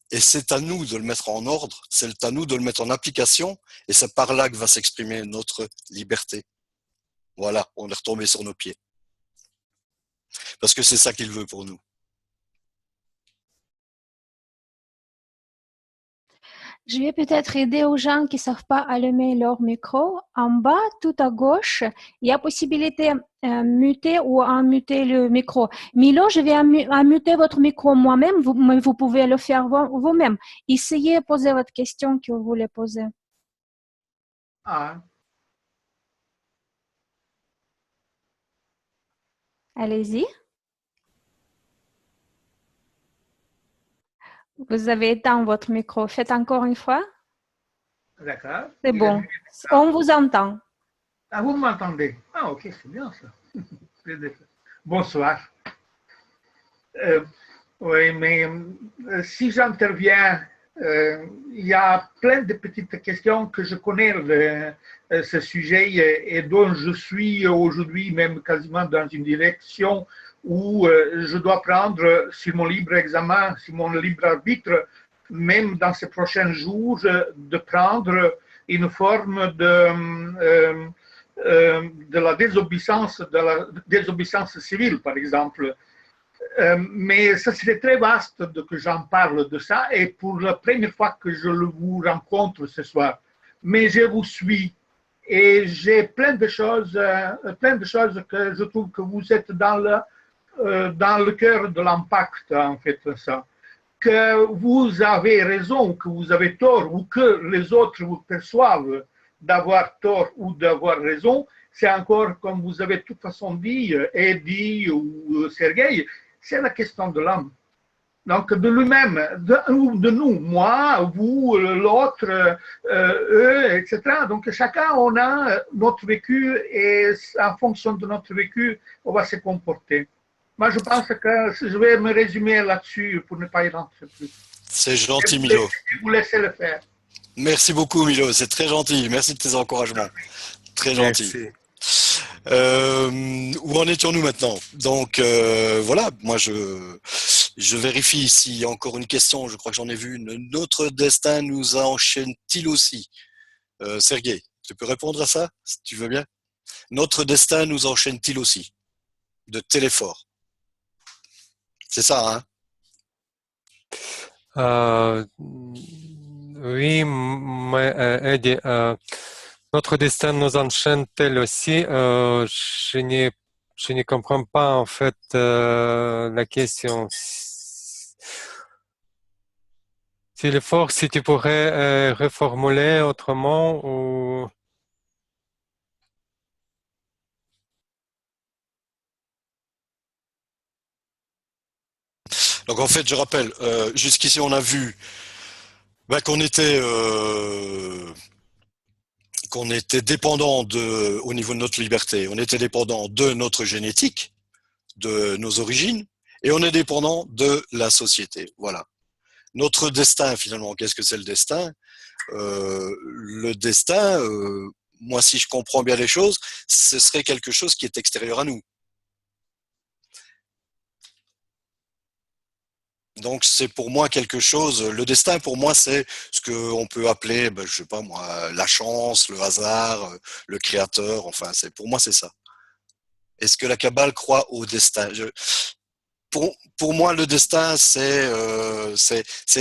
Et c'est à nous de le mettre en ordre, c'est à nous de le mettre en application, et c'est par là que va s'exprimer notre liberté. Voilà, on est retombé sur nos pieds. Parce que c'est ça qu'il veut pour nous. Je vais peut-être aider aux gens qui ne savent pas allumer leur micro. En bas, tout à gauche, il y a possibilité muter ou unmuter le micro. Milo, je vais unmuter votre micro moi-même, mais vous pouvez le faire vous-même. Essayez de poser votre question que vous voulez poser. Allez-y. Vous avez éteint votre micro. Faites encore une fois. D'accord. C'est bon. On vous entend. Ah, vous m'entendez? Ah, ok, c'est bien ça. Bonsoir. Oui, mais si j'interviens, il y a plein de petites questions que je connais de ce sujet et dont je suis aujourd'hui même quasiment dans une direction où je dois prendre sur mon libre examen, sur mon libre arbitre, même dans ces prochains jours, de prendre une forme de la désobéissance civile, par exemple. Mais ça serait très vaste que j'en parle de ça, et pour la première fois que je vous rencontre ce soir. Mais je vous suis, et j'ai plein de choses que je trouve que vous êtes dans le cœur de l'impact, en fait, ça. Que vous avez raison, que vous avez tort, ou que les autres vous perçoivent d'avoir tort ou d'avoir raison, c'est encore, comme vous avez de toute façon dit, Eddie ou Sergueï, c'est la question de l'homme. Donc, de lui-même, de nous, moi, vous, l'autre, eux, etc. Donc, chacun, on a notre vécu et en fonction de notre vécu, on va se comporter. Moi, je pense que je vais me résumer là-dessus pour ne pas y rentrer plus. C'est gentil, Milo. Je vous laisse le faire. Merci beaucoup, Milo. C'est très gentil. Merci de tes encouragements. Très gentil. Où en étions-nous maintenant? Donc voilà, moi je vérifie ici encore une question, je crois que j'en ai vu une. Notre destin nous enchaîne-t-il aussi? Sergueï, tu peux répondre à ça, si tu veux bien? Notre destin nous enchaîne-t-il aussi? De Téléphore. C'est ça, hein? Oui, mais Eddie, notre destin nous enchaîne-t-il aussi? Je ne comprends pas en fait la question. Téléphore, si tu pourrais reformuler autrement ou... Donc en fait, je rappelle, jusqu'ici on a vu qu'on était dépendant au niveau de notre liberté, on était dépendant de notre génétique, de nos origines, et on est dépendant de la société. Voilà. Notre destin, finalement, qu'est-ce que c'est le destin? Le destin, moi, si je comprends bien les choses, ce serait quelque chose qui est extérieur à nous. Donc c'est pour moi quelque chose, le destin pour moi c'est ce qu'on peut appeler, je sais pas moi, la chance, le hasard, le créateur, enfin pour moi c'est ça. Est-ce que la Kabbale croit au destin? Pour moi le destin c'est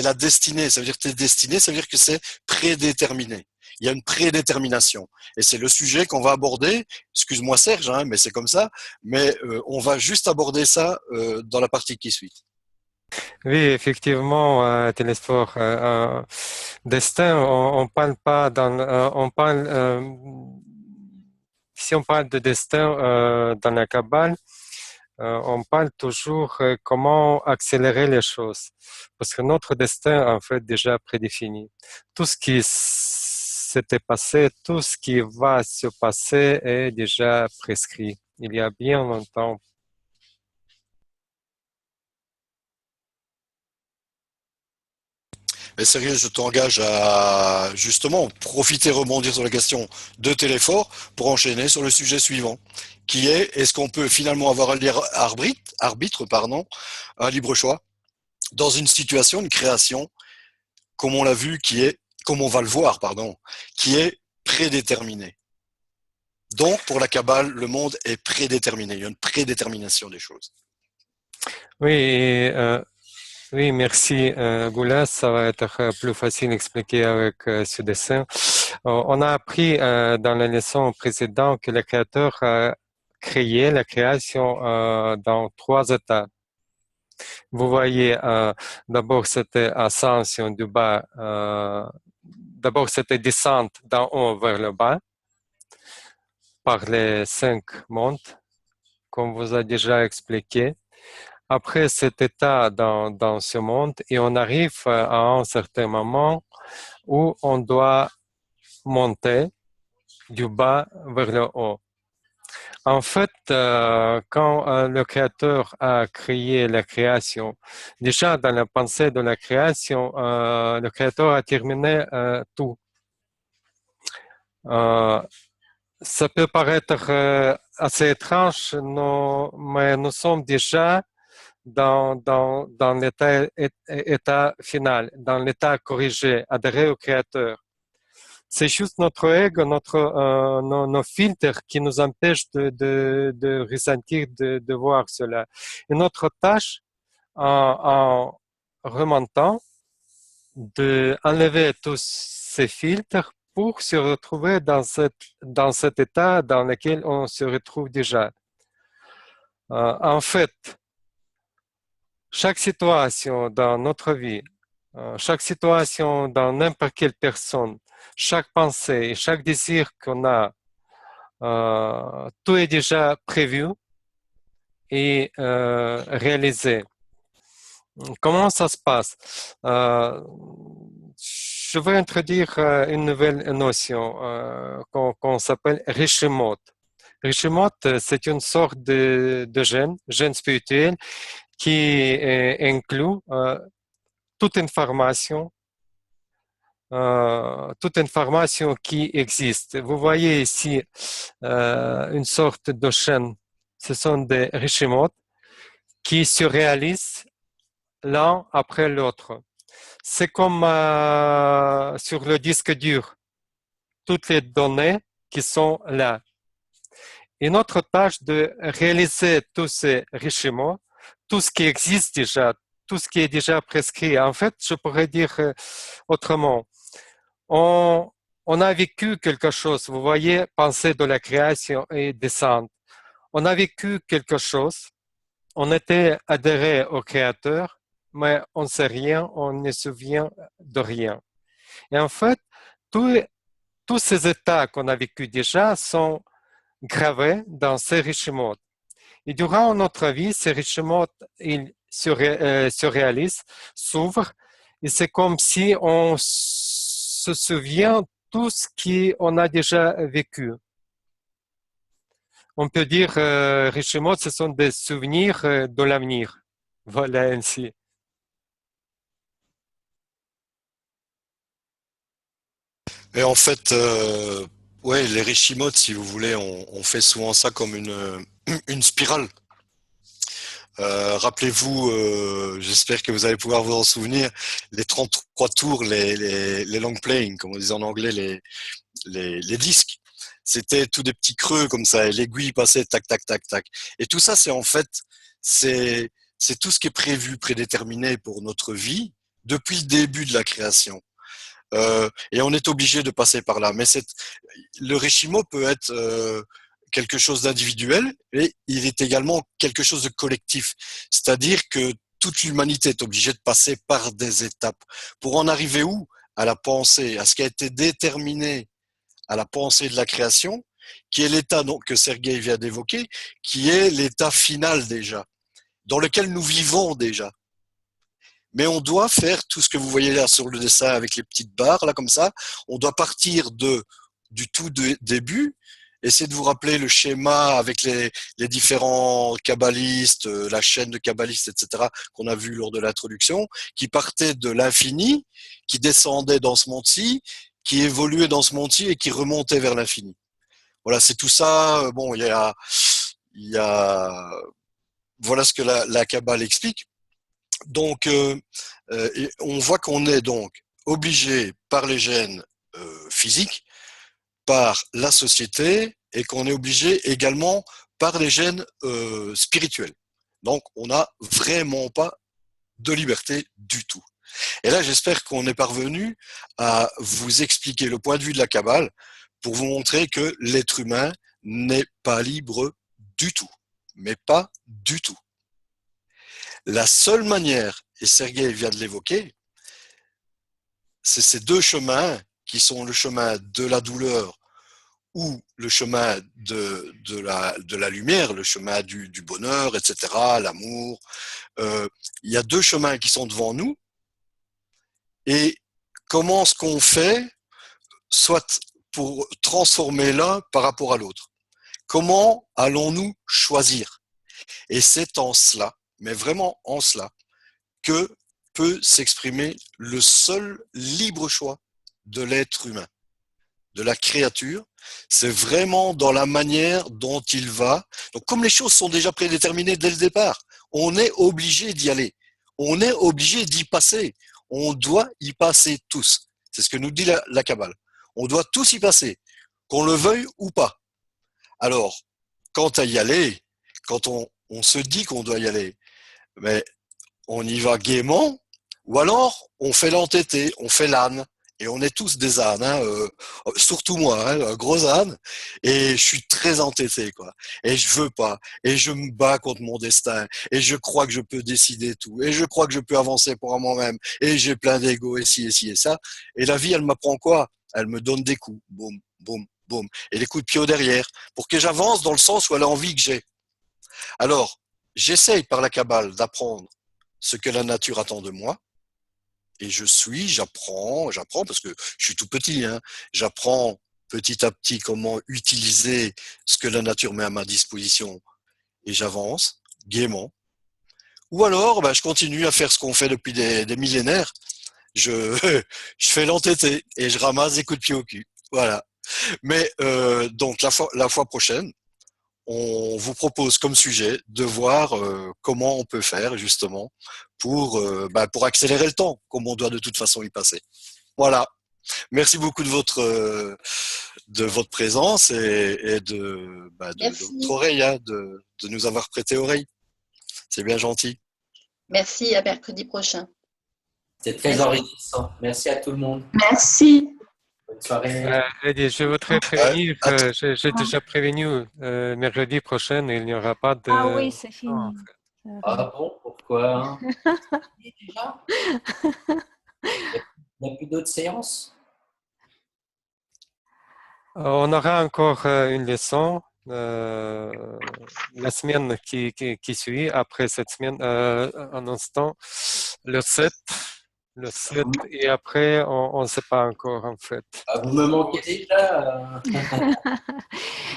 la destinée, ça veut dire que tu es destiné, ça veut dire que c'est prédéterminé. Il y a une prédétermination. Et c'est le sujet qu'on va aborder, excuse-moi Serge, hein, mais c'est comme ça, mais on va juste aborder ça dans la partie qui suit. Oui, effectivement, Télésphore, destin, on parle pas on parle, si on parle de destin dans la Kabbale, on parle toujours comment accélérer les choses, parce que notre destin en fait déjà prédéfini. Tout ce qui s'était passé, tout ce qui va se passer est déjà prescrit. Il y a bien longtemps. Mais sérieux, je t'engage à justement profiter, rebondir sur la question de Téléphore pour enchaîner sur le sujet suivant, qui est-ce qu'on peut finalement avoir un libre arbitre, un libre choix dans une situation, une création, comme on l'a vu, comme on va le voir, qui est prédéterminée. Donc, pour la Kabbale, le monde est prédéterminé. Il y a une prédétermination des choses. Oui, oui, merci Goulas. Ça va être plus facile d'expliquer avec ce dessin. On a appris dans la leçon précédente que le créateur a créé la création dans 3 états. Vous voyez, d'abord c'était ascension du bas, d'abord c'était descente d'en haut vers le bas par les 5 mondes, comme vous a déjà expliqué. Après cet état dans ce monde, et on arrive à un certain moment où on doit monter du bas vers le haut. En fait, quand le créateur a créé la création, déjà dans la pensée de la création, le créateur a terminé tout. Ça peut paraître assez étrange, mais nous sommes déjà dans l'état final, dans l'état corrigé, adhéré au créateur. C'est juste notre ego, nos filtres qui nous empêchent de ressentir, de voir cela. Et notre tâche, en remontant, d'enlever tous ces filtres pour se retrouver dans cet état dans lequel on se retrouve déjà. En fait, chaque situation dans notre vie, chaque situation dans n'importe quelle personne, chaque pensée, chaque désir qu'on a, tout est déjà prévu et réalisé. Comment ça se passe? Je vais introduire une nouvelle notion qu'on s'appelle Rishimot. Rishimot, c'est une sorte de gène spirituel qui inclut toute information toute information qui existe. Vous voyez ici une sorte de chaîne. Ce sont des Rishimot qui se réalisent l'un après l'autre. C'est comme sur le disque dur, toutes les données qui sont là. Et notre tâche de réaliser tous ces Rishimot, tout ce qui existe déjà, tout ce qui est déjà prescrit. En fait, je pourrais dire autrement. On a vécu quelque chose. Vous voyez, pensée de la création et descente. On a vécu quelque chose. On était adhéré au Créateur, mais on ne sait rien, on ne se souvient de rien. Et en fait, tous ces états qu'on a vécus déjà sont gravés dans ces Rishimot. Et durant notre vie, ces Rishimot, ils se réalisent, s'ouvrent, et c'est comme si on se souvient tout ce qu'on a déjà vécu. On peut dire Rishimot, ce sont des souvenirs de l'avenir. Voilà ainsi. Et en fait, ouais, les Rishimot, si vous voulez, on fait souvent ça comme une spirale. Rappelez-vous, j'espère que vous allez pouvoir vous en souvenir, les 33 tours, les long playing, comme on dit en anglais, les disques. C'était tous des petits creux comme ça, et l'aiguille passait tac, tac, tac, tac. Et tout ça, c'est en fait, c'est tout ce qui est prévu, prédéterminé pour notre vie depuis le début de la création. Et on est obligé de passer par là. Mais le Rishimo peut être quelque chose d'individuel et il est également quelque chose de collectif. C'est-à-dire que toute l'humanité est obligée de passer par des étapes. Pour en arriver où? À la pensée, à ce qui a été déterminé à la pensée de la création, qui est l'état que Sergueï vient d'évoquer, qui est l'état final déjà, dans lequel nous vivons déjà. Mais on doit faire tout ce que vous voyez là sur le dessin avec les petites barres, là comme ça. On doit partir du tout début, essayer de vous rappeler le schéma avec les différents kabbalistes, la chaîne de kabbalistes, etc., qu'on a vu lors de l'introduction, qui partait de l'infini, qui descendait dans ce monde-ci, qui évoluait dans ce monde-ci et qui remontait vers l'infini. Voilà, c'est tout ça. Bon, il y a, voilà ce que la Kabbale explique. Donc, on voit qu'on est donc obligé par les gènes physiques, par la société, et qu'on est obligé également par les gènes spirituels. Donc, on n'a vraiment pas de liberté du tout. Et là, j'espère qu'on est parvenu à vous expliquer le point de vue de la Kabbale pour vous montrer que l'être humain n'est pas libre du tout, mais pas du tout. La seule manière, et Sergueï vient de l'évoquer, c'est ces deux chemins qui sont le chemin de la douleur ou le chemin de la lumière, le chemin du bonheur, etc., l'amour. Il y a deux chemins qui sont devant nous. Et comment est-ce qu'on fait, soit pour transformer l'un par rapport à l'autre? Comment allons-nous choisir? Et c'est en cela, mais vraiment en cela, que peut s'exprimer le seul libre choix de l'être humain, de la créature. C'est vraiment dans la manière dont il va. Donc, comme les choses sont déjà prédéterminées dès le départ, on est obligé d'y aller. On est obligé d'y passer. On doit y passer tous. C'est ce que nous dit la Kabbale. On doit tous y passer, qu'on le veuille ou pas. Alors, quant à y aller, quand on se dit qu'on doit y aller, mais on y va gaiement, ou alors on fait l'entêté, on fait l'âne. Et on est tous des ânes, hein, surtout moi, hein, un gros âne, et je suis très entêté, quoi. Et je veux pas, et je me bats contre mon destin, et je crois que je peux décider tout, et je crois que je peux avancer pour moi-même, et j'ai plein d'ego, et ci, et ci, et ça. Et la vie, elle m'apprend quoi? Elle me donne des coups, boum, boum, boum, et des coups de pied au derrière, pour que j'avance dans le sens où elle a envie que j'ai. Alors, j'essaye par la Kabbale d'apprendre ce que la nature attend de moi, et j'apprends parce que je suis tout petit, hein, j'apprends petit à petit comment utiliser ce que la nature met à ma disposition et j'avance gaiement. Ou alors, je continue à faire ce qu'on fait depuis des millénaires. je, je fais l'entêté et je ramasse des coups de pied au cul. Voilà. Mais donc la fois prochaine, on vous propose comme sujet de voir comment on peut faire justement pour accélérer le temps, comme on doit de toute façon y passer. Voilà. Merci beaucoup de votre présence et de votre oreille, hein, de nous avoir prêté oreille. C'est bien gentil. Merci, à mercredi prochain. C'est très enrichissant. Merci à tout le monde. Merci. Bonne soirée. Eddie, je voudrais prévenir, j'ai déjà prévenu, mercredi prochain, il n'y aura pas de... Ah oui, c'est fini. Non, Ah bon, pourquoi? Déjà? Il n'y a plus d'autres séances? on aura encore une leçon la semaine qui suit, après cette semaine, un instant, le 7, et après, on ne sait pas encore en fait. Ah, vous me manquez déjà.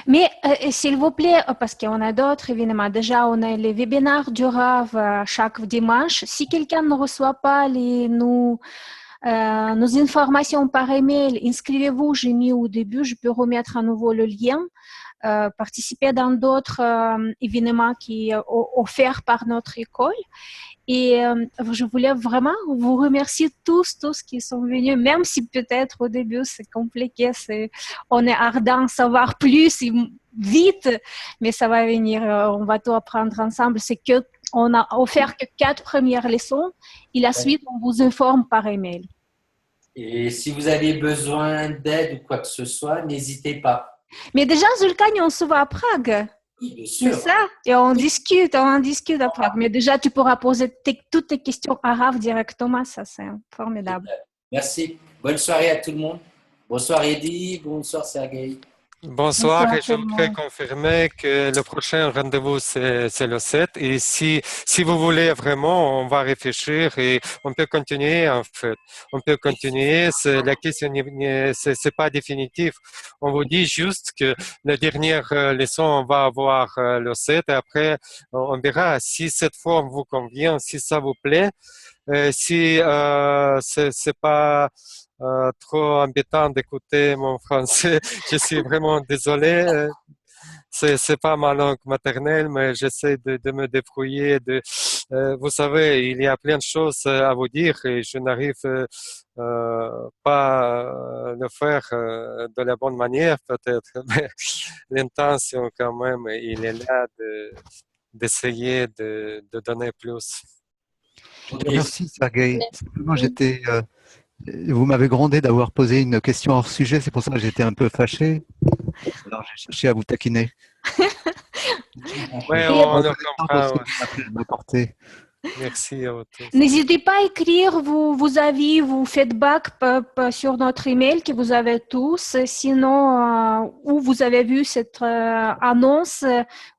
Mais s'il vous plaît, parce qu'on a d'autres événements, déjà on a les webinaires du Rav chaque dimanche. Si quelqu'un ne reçoit pas nos informations par email, inscrivez-vous, j'ai mis au début, je peux remettre à nouveau le lien. Participer dans d'autres événements qui sont offerts par notre école. Et je voulais vraiment vous remercier tous qui sont venus, même si peut-être au début c'est compliqué, on est ardent de savoir plus et vite, mais ça va venir, on va tout apprendre ensemble. C'est que on a offert que 4 premières leçons et la suite on vous informe par email. Et si vous avez besoin d'aide ou quoi que ce soit, n'hésitez pas. Mais déjà, Zulkani, on se voit à Prague. Oui, bien sûr. C'est ça. Et on discute à Prague. Mais déjà, tu pourras poser toutes tes questions à Rav directement. Ça, c'est formidable. Merci. Bonne soirée à tout le monde. Bonsoir Eddy. Bonsoir Sergueï. Bonsoir, et je voudrais confirmer que le prochain rendez-vous, c'est le 7. Et si vous voulez vraiment, on va réfléchir et on peut continuer, en fait. On peut continuer. La question, c'est pas définitif. On vous dit juste que la dernière leçon, on va avoir le 7 et après, on verra si cette forme vous convient, si ça vous plaît. Si c'est pas trop embêtant d'écouter mon français, je suis vraiment désolé. C'est pas ma langue maternelle, mais j'essaie de me débrouiller. Vous savez, il y a plein de choses à vous dire et je n'arrive pas à le faire de la bonne manière peut-être, mais l'intention quand même, il est là d'essayer de donner plus. Merci Sergueï. Simplement, vous m'avez grondé d'avoir posé une question hors sujet, c'est pour ça que j'étais un peu fâché. Alors j'ai cherché à vous taquiner. Ouais, on le comprend. Merci à vous tous. N'hésitez pas à écrire vos avis, vos feedbacks sur notre email que vous avez tous. Sinon, où vous avez vu cette annonce,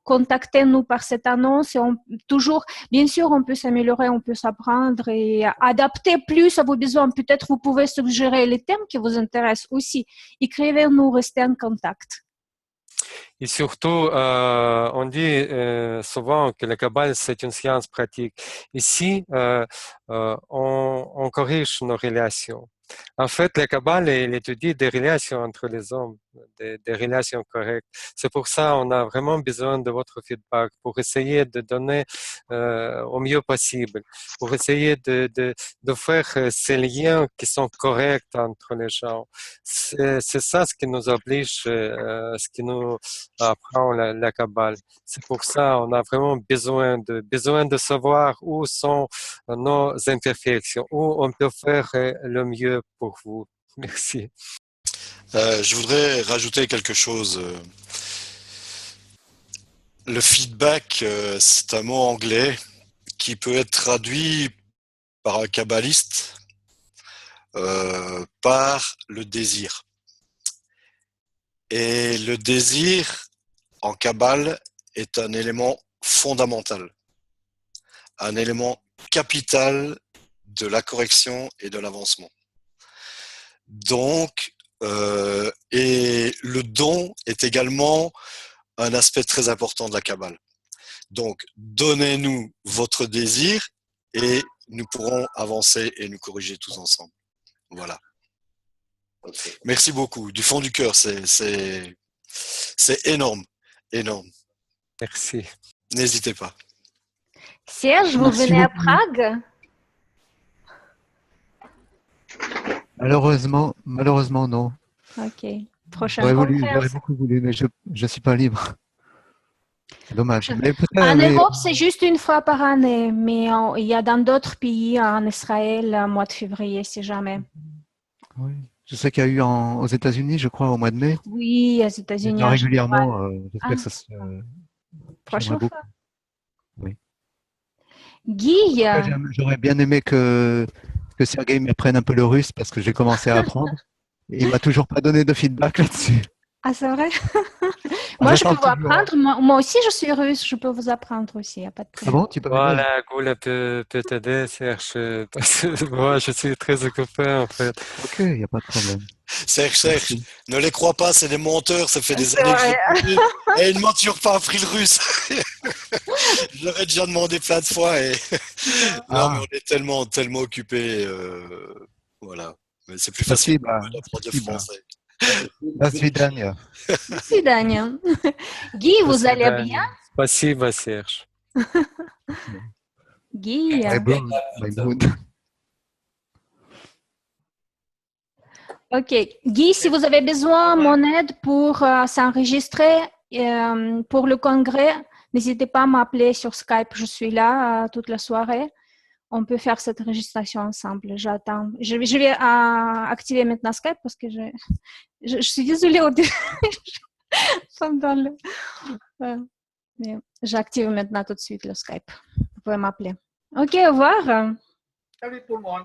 contactez-nous par cette annonce. Et toujours, bien sûr, on peut s'améliorer, on peut s'apprendre et adapter plus à vos besoins. Peut-être vous pouvez suggérer les thèmes qui vous intéressent aussi. Écrivez-nous, restez en contact. Et surtout, on dit souvent que la Kabbale, c'est une science pratique. Ici, on corrige nos relations. En fait, la Kabbale, elle étudie des relations entre les hommes, des relations correctes. C'est pour ça qu'on a vraiment besoin de votre feedback pour essayer de donner au mieux possible, pour essayer de faire ces liens qui sont corrects entre les gens. C'est ça ce qui nous oblige, ce qui nous apprend la Kabbale. C'est pour ça qu'on a vraiment besoin de savoir où sont nos imperfections, où on peut faire le mieux pour vous. Merci. Je voudrais rajouter quelque chose. Le feedback, c'est un mot anglais qui peut être traduit par un kabbaliste par le désir. Et le désir en Kabbale est un élément fondamental, un élément capital de la correction et de l'avancement. Donc, et le don est également un aspect très important de la Kabbale. Donc, donnez-nous votre désir et nous pourrons avancer et nous corriger tous ensemble. Voilà. Ok. Merci beaucoup. Du fond du cœur, c'est énorme. Énorme. Merci. N'hésitez pas. Serge, vous Merci venez à beaucoup. Prague? Malheureusement, non. Ok. Prochaine J'aurais conférence. beaucoup voulu, mais je ne suis pas libre. C'est dommage. Mais En mais- Europe, c'est juste une fois par année, mais il y a dans d'autres pays, en Israël, au mois de février, si jamais. oui. Je sais qu'il y a eu aux États-Unis, je crois, au mois de mai. Oui, aux Il y États-Unis en a en général. régulièrement. J'espère Ah, que ça se. J'aimerais prochaine beaucoup. fois. Oui. Guy, En tout cas, j'aurais bien aimé que Sergei m'apprenne un peu le russe parce que j'ai commencé à apprendre. Et il m'a toujours pas donné de feedback là-dessus. ah, c'est vrai? Ah, Moi, je peux j'attends vous toujours. apprendre. Moi aussi, je suis russe. Je peux vous apprendre aussi. Il n'y a pas de Ah problème. bon, tu peux m'aider? Voilà, Goula peut t'aider, Serge, parce que moi, je suis très occupé, en fait. Ok, il n'y a pas de problème. Serge, Merci. ne les crois pas, c'est des menteurs. Ça fait des C'est années que je vrai. les connais. Et ils ne m'ont toujours pas appris le russe. Je leur ai déjà demandé plein de fois. Et... Non, mais Ah, on est tellement occupés. Voilà. Mais c'est plus facile pour moi d'apprendre le спасибо. français. До свидания. До свидания. Guy, До vous allez bien? свидания. Спасибо, Serge. Guy. Maïmoun. Ok. Guy, si vous avez besoin de mon aide pour s'enregistrer pour le congrès, n'hésitez pas à m'appeler sur Skype. Je suis là toute la soirée. On peut faire cette enregistration ensemble. J'attends. Je vais activer maintenant Skype parce que je suis désolée au début. Pendant le... mais j'active maintenant tout de suite le Skype. Vous pouvez m'appeler. Ok, au revoir. Salut tout le monde.